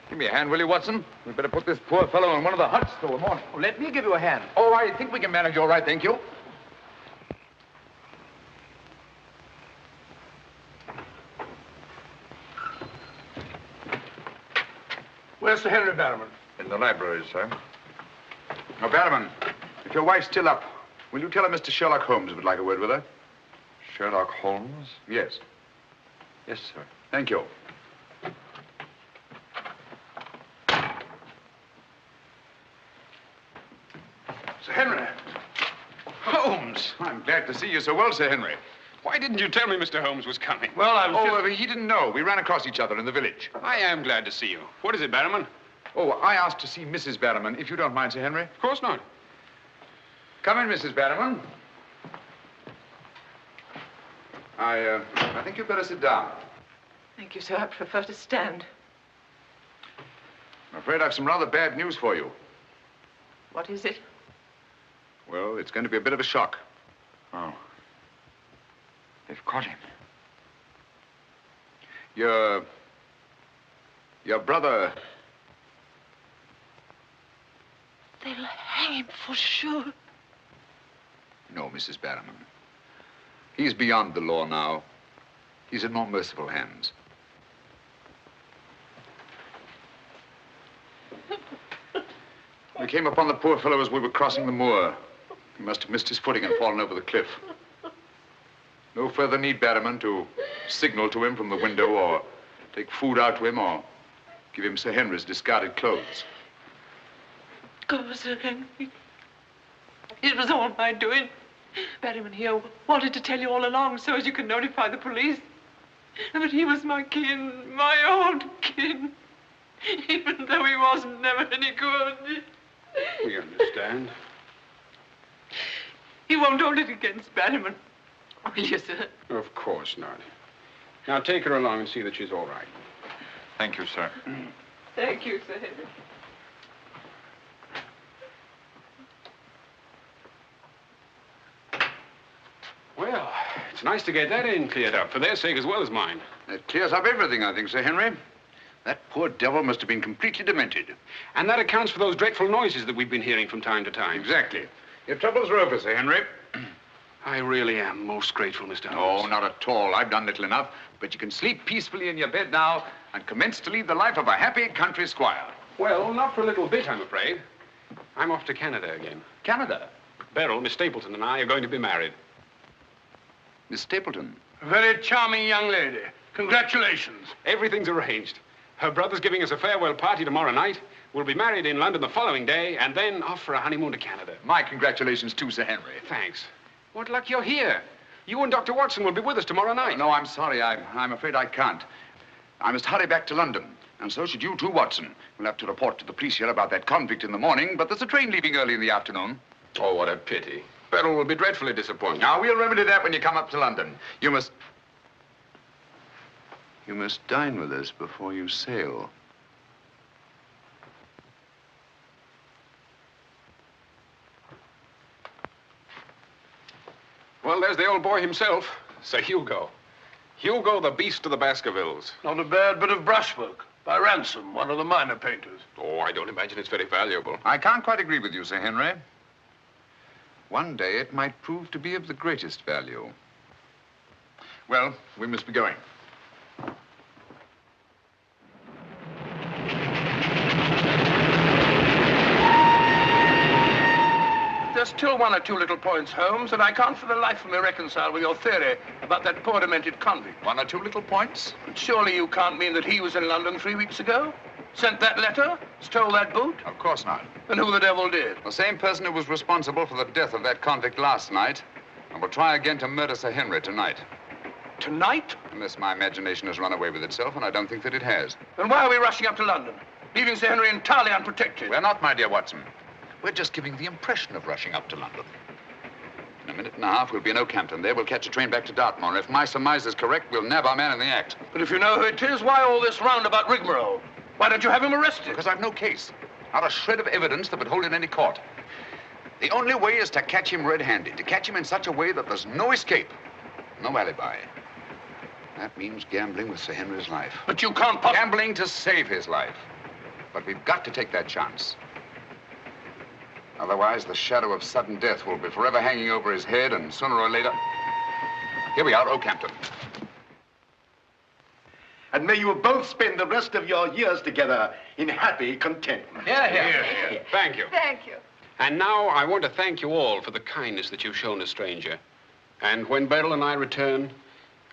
Give me a hand, will you, Watson? We better put this poor fellow in one of the huts till the morning. Oh, let me give you a hand. Oh, I think we can manage all right, thank you. Where's Sir Henry Barrowman? In the library, sir. Now, Barrowman, if your wife's still up, will you tell her Mr. Sherlock Holmes would like a word with her? Sherlock Holmes? Yes. Yes, sir. Thank you. Sir Henry. Holmes! I'm glad to see you so well, Sir Henry. Why didn't you tell me Mr. Holmes was coming? Well, I was he didn't know. We ran across each other in the village. I am glad to see you. What is it, Barrowman? Oh, I asked to see Mrs. Barrowman, if you don't mind, Sir Henry. Of course not. Come in, Mrs. Barrowman. I think you'd better sit down. Thank you, sir. I prefer to stand. I'm afraid I've some rather bad news for you. What is it? Well, it's going to be a bit of a shock. Oh. They've caught him. Your brother... They'll hang him for sure. No, Mrs. Barrowman. He's beyond the law now. He's in more merciful hands. We came upon the poor fellow as we were crossing the moor. He must have missed his footing and fallen over the cliff. No further need, Barrowman, to signal to him from the window or take food out to him or give him Sir Henry's discarded clothes. Oh, Sir Henry. It was all my doing. Barrowman here wanted to tell you all along so as you could notify the police. But he was my kin, my old kin. Even though he wasn't never any good. We understand. You won't hold it against Barrowman, will you, sir? Of course not. Now take her along and see that she's all right. Thank you, sir. Thank you, Sir Henry. Well, it's nice to get that in cleared up, for their sake as well as mine. That clears up everything, I think, Sir Henry. That poor devil must have been completely demented. And that accounts for those dreadful noises that we've been hearing from time to time. Exactly. Your troubles are over, Sir Henry. I really am most grateful, Mr. Holmes. Oh, not at all. I've done little enough. But you can sleep peacefully in your bed now and commence to lead the life of a happy country squire. Well, not for a little bit, I'm afraid. I'm off to Canada again. Canada? Beryl, Miss Stapleton, and I are going to be married. Miss Stapleton? A very charming young lady. Congratulations. Everything's arranged. Her brother's giving us a farewell party tomorrow night. We'll be married in London the following day, and then off for a honeymoon to Canada. My congratulations too, Sir Henry. Thanks. What luck you're here. You and Dr. Watson will be with us tomorrow night. No, I'm sorry. I'm afraid I can't. I must hurry back to London. And so should you too, Watson. We'll have to report to the police here about that convict in the morning, but there's a train leaving early in the afternoon. Oh, what a pity. Beryl will be dreadfully disappointed. Now, we'll remedy that when you come up to London. You must dine with us before you sail. Well, there's the old boy himself, Sir Hugo. Hugo, the beast of the Baskervilles. Not a bad bit of brushwork by Ransom, one of the minor painters. Oh, I don't imagine it's very valuable. I can't quite agree with you, Sir Henry. One day it might prove to be of the greatest value. Well, we must be going. There's still one or two little points, Holmes, that I can't for the life of me reconcile with your theory about that poor demented convict. One or two little points? But surely you can't mean that he was in London 3 weeks ago? Sent that letter? Stole that boot? Of course not. Then who the devil did? The same person who was responsible for the death of that convict last night and will try again to murder Sir Henry tonight. Tonight? Unless my imagination has run away with itself, and I don't think that it has. Then why are we rushing up to London, leaving Sir Henry entirely unprotected? We're not, my dear Watson. We're just giving the impression of rushing up to London. In a minute and a half, we'll be in Oakhampton. There, we'll catch a train back to Dartmoor. If my surmise is correct, we'll nab our man in the act. But if you know who it is, why all this roundabout rigmarole? Why don't you have him arrested? Because I've no case. Not a shred of evidence that would hold in any court. The only way is to catch him red-handed, to catch him in such a way that there's no escape, no alibi. That means gambling with Sir Henry's life. But you can't Gambling to save his life. But we've got to take that chance. Otherwise, the shadow of sudden death will be forever hanging over his head, and sooner or later... Here we are, Oakhampton. And may you both spend the rest of your years together in happy contentment. Yeah. Thank you. Thank you. And now I want to thank you all for the kindness that you've shown a stranger. And when Beryl and I return,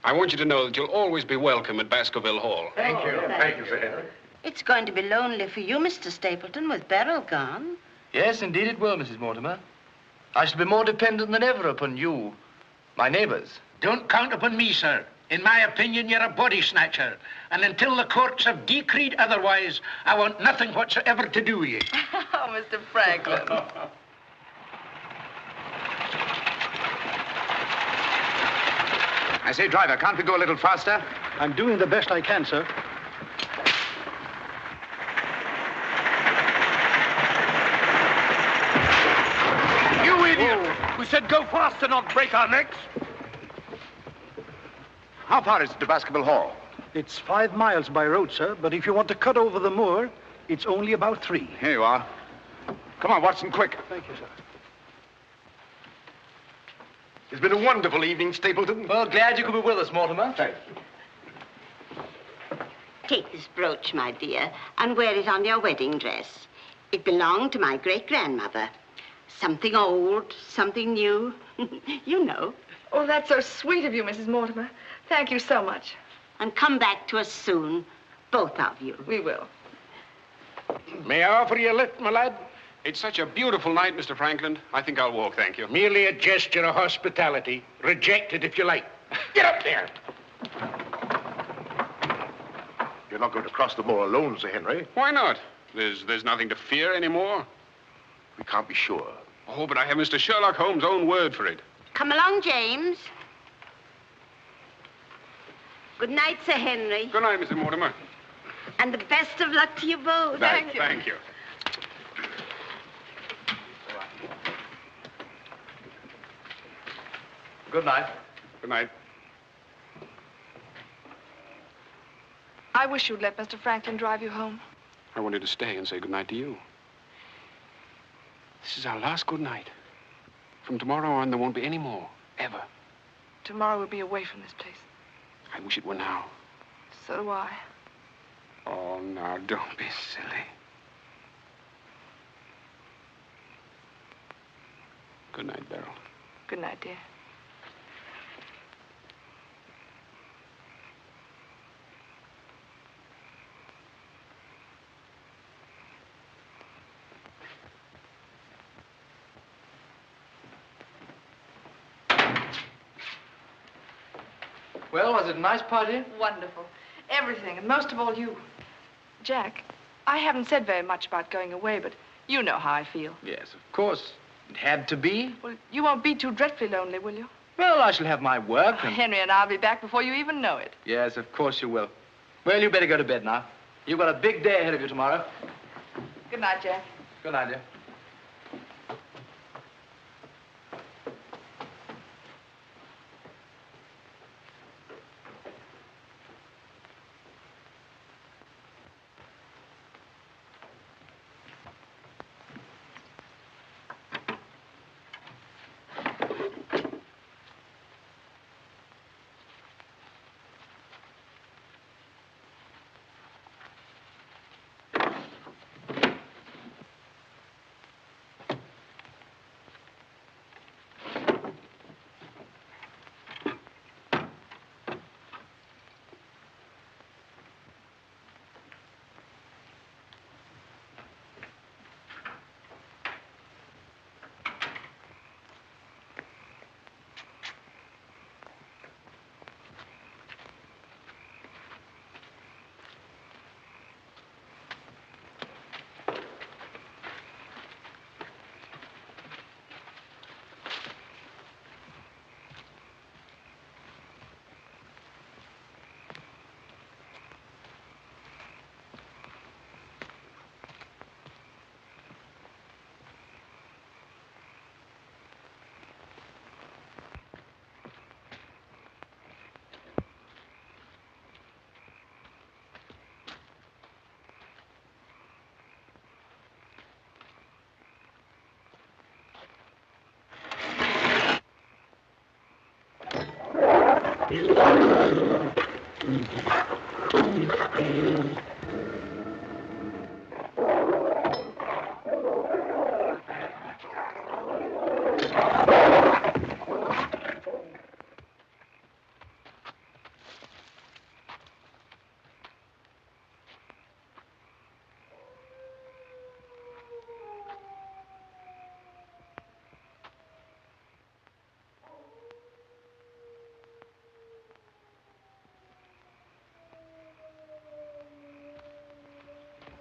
I want you to know that you'll always be welcome at Baskerville Hall. Thank you. Thank you, Sir Henry. It's going to be lonely for you, Mr. Stapleton, with Beryl gone. Yes, indeed it will, Mrs. Mortimer. I shall be more dependent than ever upon you, my neighbors. Don't count upon me, sir. In my opinion, you're a body snatcher. And until the courts have decreed otherwise, I want nothing whatsoever to do with you. Oh, Mr. Franklin. I say, driver, can't we go a little faster? I'm doing the best I can, sir. You idiot! We said go faster, not break our necks. How far is it to Baskerville Hall? It's 5 miles by road, sir, but if you want to cut over the moor, it's only about 3. Here you are. Come on, Watson, quick. Thank you, sir. It's been a wonderful evening, Stapleton. Well, glad you could be with us, Mortimer. Thank you. Take this brooch, my dear, and wear it on your wedding dress. It belonged to my great-grandmother. Something old, something new. You know. Oh, that's so sweet of you, Mrs. Mortimer. Thank you so much. And come back to us soon, both of you. We will. May I offer you a lift, my lad? It's such a beautiful night, Mr. Franklin. I think I'll walk, thank you. Merely a gesture of hospitality. Reject it if you like. Get up there! You're not going to cross the moor alone, Sir Henry. Why not? There's nothing to fear anymore. We can't be sure. Oh, but I have Mr. Sherlock Holmes' own word for it. Come along, James. Good night, Sir Henry. Good night, Mrs. Mortimer. And the best of luck to you both. Thank you. Good night. Good night. I wish you'd let Mr. Franklin drive you home. I wanted to stay and say good night to you. This is our last good night. From tomorrow on, there won't be any more, ever. Tomorrow we'll be away from this place. I wish it were now. So do I. Oh, now, don't be silly. Good night, Beryl. Good night, dear. Well, was it a nice party? Wonderful. Everything, and most of all you. Jack, I haven't said very much about going away, but you know how I feel. Yes, of course. It had to be. Well, you won't be too dreadfully lonely, will you? Well, I shall have my work and... Henry and I'll be back before you even know it. Yes, of course you will. Well, you better go to bed now. You've got a big day ahead of you tomorrow. Good night, Jack. Good night, dear.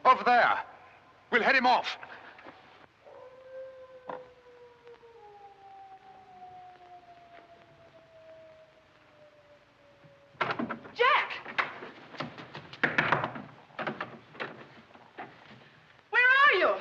Over there. We'll head him off. Jack! Where are you?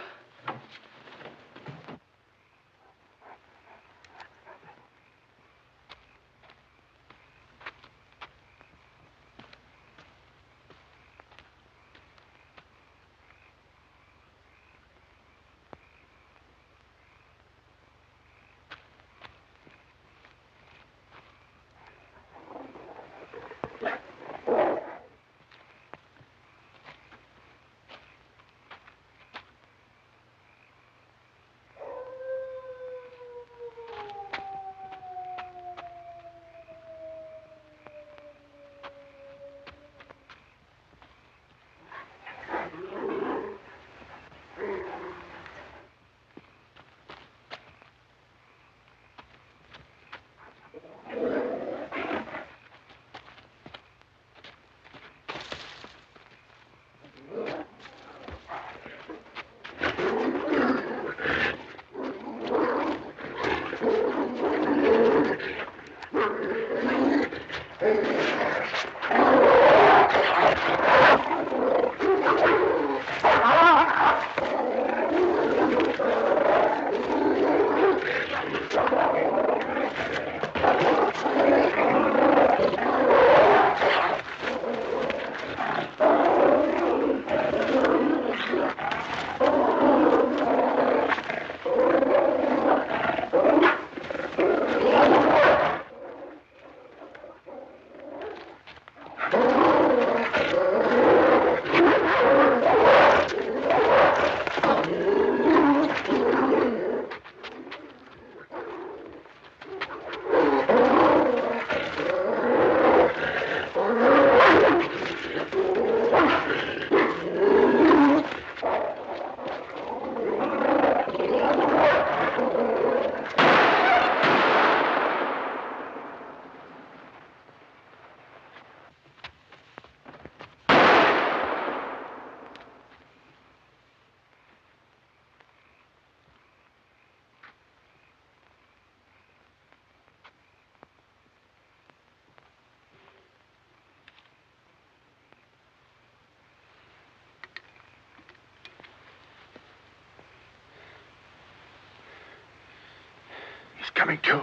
He's coming to.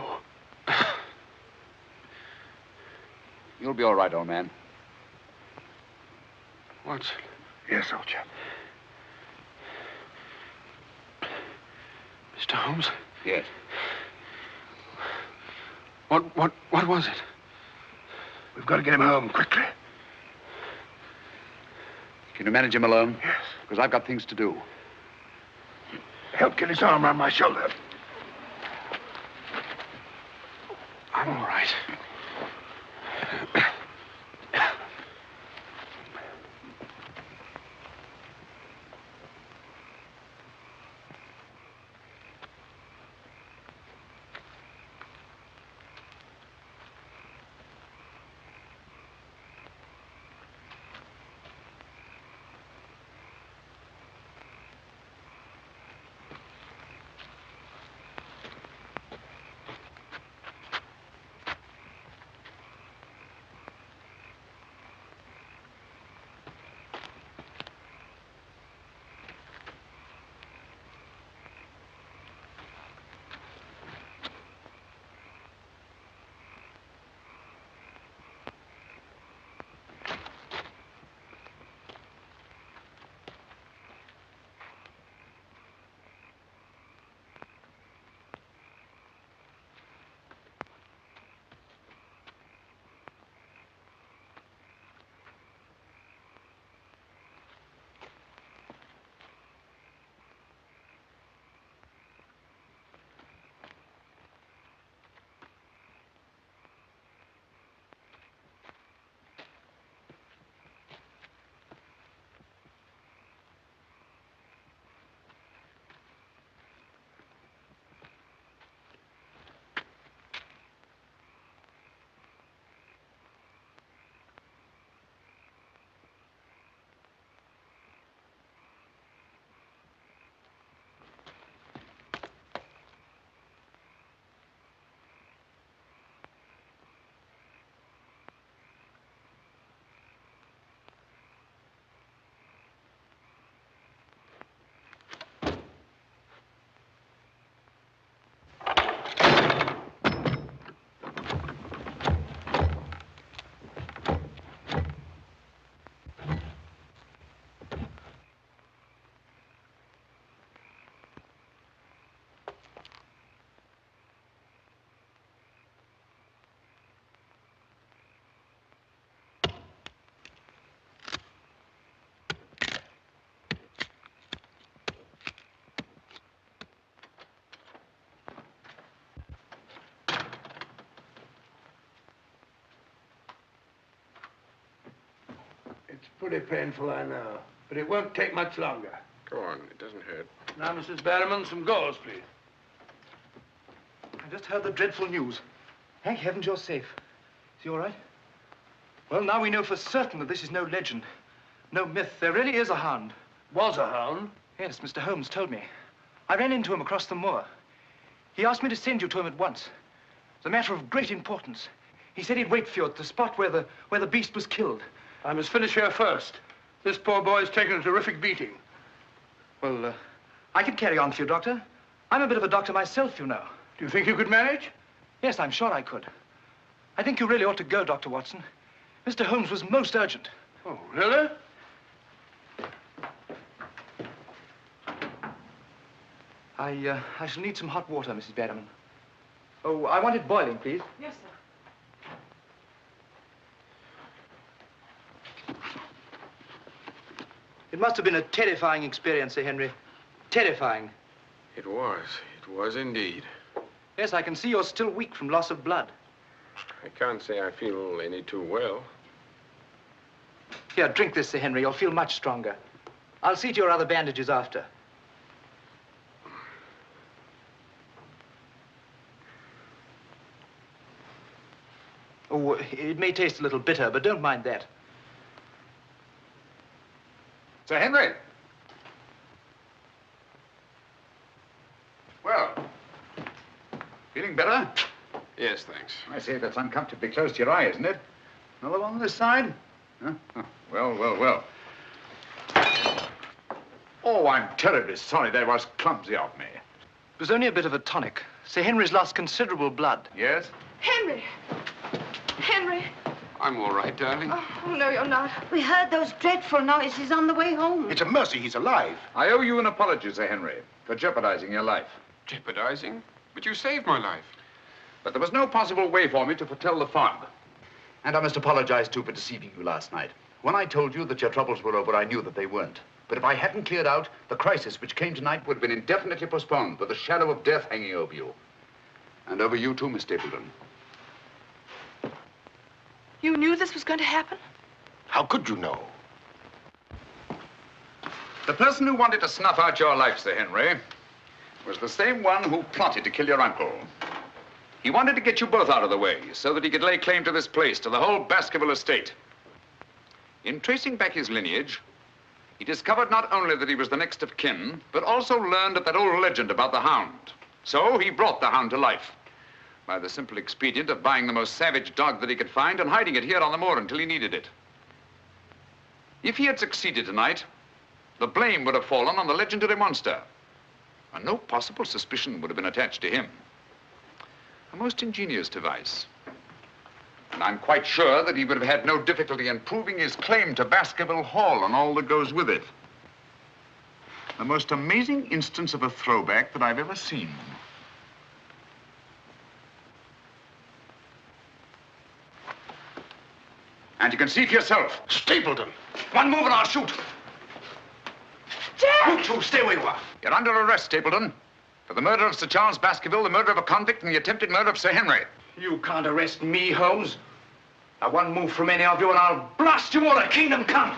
You'll be all right, old man. Watson. Yes, old chap. Mr. Holmes? Yes. What was it? We've got to get him home quickly. Can you manage him alone? Yes. Because I've got things to do. Help get his arm around my shoulder. I'm all right. Pretty painful, I know. But it won't take much longer. Go on, it doesn't hurt. Now, Mrs. Barrowman, some gauze, please. I just heard the dreadful news. Thank heavens you're safe. Is he all right? Well, now we know for certain that this is no legend, no myth. There really is a hound. Was a hound? Yes, Mr. Holmes told me. I ran into him across the moor. He asked me to send you to him at once. It's a matter of great importance. He said he'd wait for you at the spot where the beast was killed. I must finish here first. This poor boy's taken a terrific beating. Well, I could carry on for you, Doctor. I'm a bit of a doctor myself, you know. Do you think you could manage? Yes, I'm sure I could. I think you really ought to go, Dr. Watson. Mr. Holmes was most urgent. Oh, really? I shall need some hot water, Mrs. Barrowman. Oh, I want it boiling, please. Yes, sir. It must have been a terrifying experience, Sir Henry. Terrifying. It was. It was indeed. Yes, I can see you're still weak from loss of blood. I can't say I feel any too well. Here, drink this, Sir Henry. You'll feel much stronger. I'll see to your other bandages after. Oh, it may taste a little bitter, but don't mind that. Sir Henry. Well, feeling better? Yes, thanks. I say that's uncomfortably close to your eye, isn't it? Another one on this side? Huh? Oh, well, well, well. Oh, I'm terribly sorry. That was clumsy of me. It was only a bit of a tonic. Sir Henry's lost considerable blood. Yes? Henry! Henry! I'm all right, darling. Oh, no, you're not. We heard those dreadful noises on the way home. It's a mercy he's alive. I owe you an apology, Sir Henry, for jeopardizing your life. Jeopardizing? But you saved my life. But there was no possible way for me to foretell the fog. And I must apologize, too, for deceiving you last night. When I told you that your troubles were over, I knew that they weren't. But if I hadn't cleared out, the crisis which came tonight would have been indefinitely postponed, with the shadow of death hanging over you. And over you, too, Miss Stapleton. You knew this was going to happen? How could you know? The person who wanted to snuff out your life, Sir Henry, was the same one who plotted to kill your uncle. He wanted to get you both out of the way so that he could lay claim to this place, to the whole Baskerville estate. In tracing back his lineage, he discovered not only that he was the next of kin, but also learned of that old legend about the Hound. So he brought the Hound to life by the simple expedient of buying the most savage dog that he could find and hiding it here on the moor until he needed it. If he had succeeded tonight, the blame would have fallen on the legendary monster, and no possible suspicion would have been attached to him. A most ingenious device. And I'm quite sure that he would have had no difficulty in proving his claim to Baskerville Hall and all that goes with it. The most amazing instance of a throwback that I've ever seen. And you can see for yourself. Stapleton! One move and I'll shoot. Jack! You two, stay where you are. You're under arrest, Stapleton. For the murder of Sir Charles Baskerville, the murder of a convict, and the attempted murder of Sir Henry. You can't arrest me, Holmes. Now, one move from any of you and I'll blast you all to kingdom come.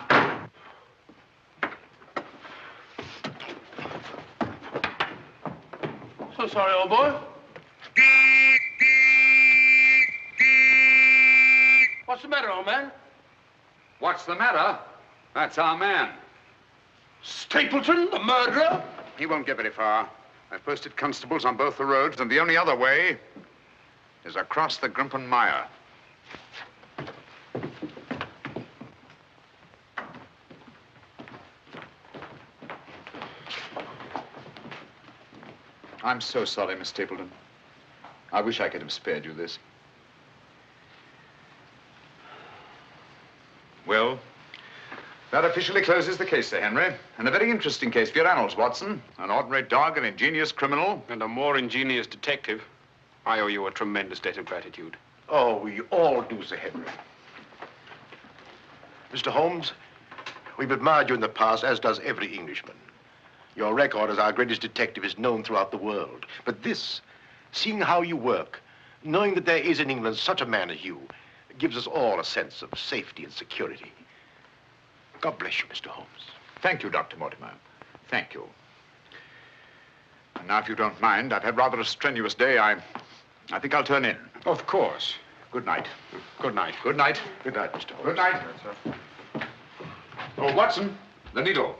So sorry, old boy. What's the matter, old man? What's the matter? That's our man. Stapleton, the murderer? He won't get very far. I've posted constables on both the roads, and the only other way is across the Grimpen Mire. I'm so sorry, Miss Stapleton. I wish I could have spared you this. Well, that officially closes the case, Sir Henry. And a very interesting case for your annals, Watson. An ordinary dog, an ingenious criminal. And a more ingenious detective. I owe you a tremendous debt of gratitude. Oh, we all do, Sir Henry. Mr. Holmes, we've admired you in the past, as does every Englishman. Your record as our greatest detective is known throughout the world. But this, seeing how you work, knowing that there is in England such a man as you, gives us all a sense of safety and security. God bless you, Mr. Holmes. Thank you, Dr. Mortimer. Thank you. And now, if you don't mind, I've had rather a strenuous day. I think I'll turn in. Of course. Good night. Good night. Good night. Good night, Mr. Holmes. Good night. Oh, Watson, the needle.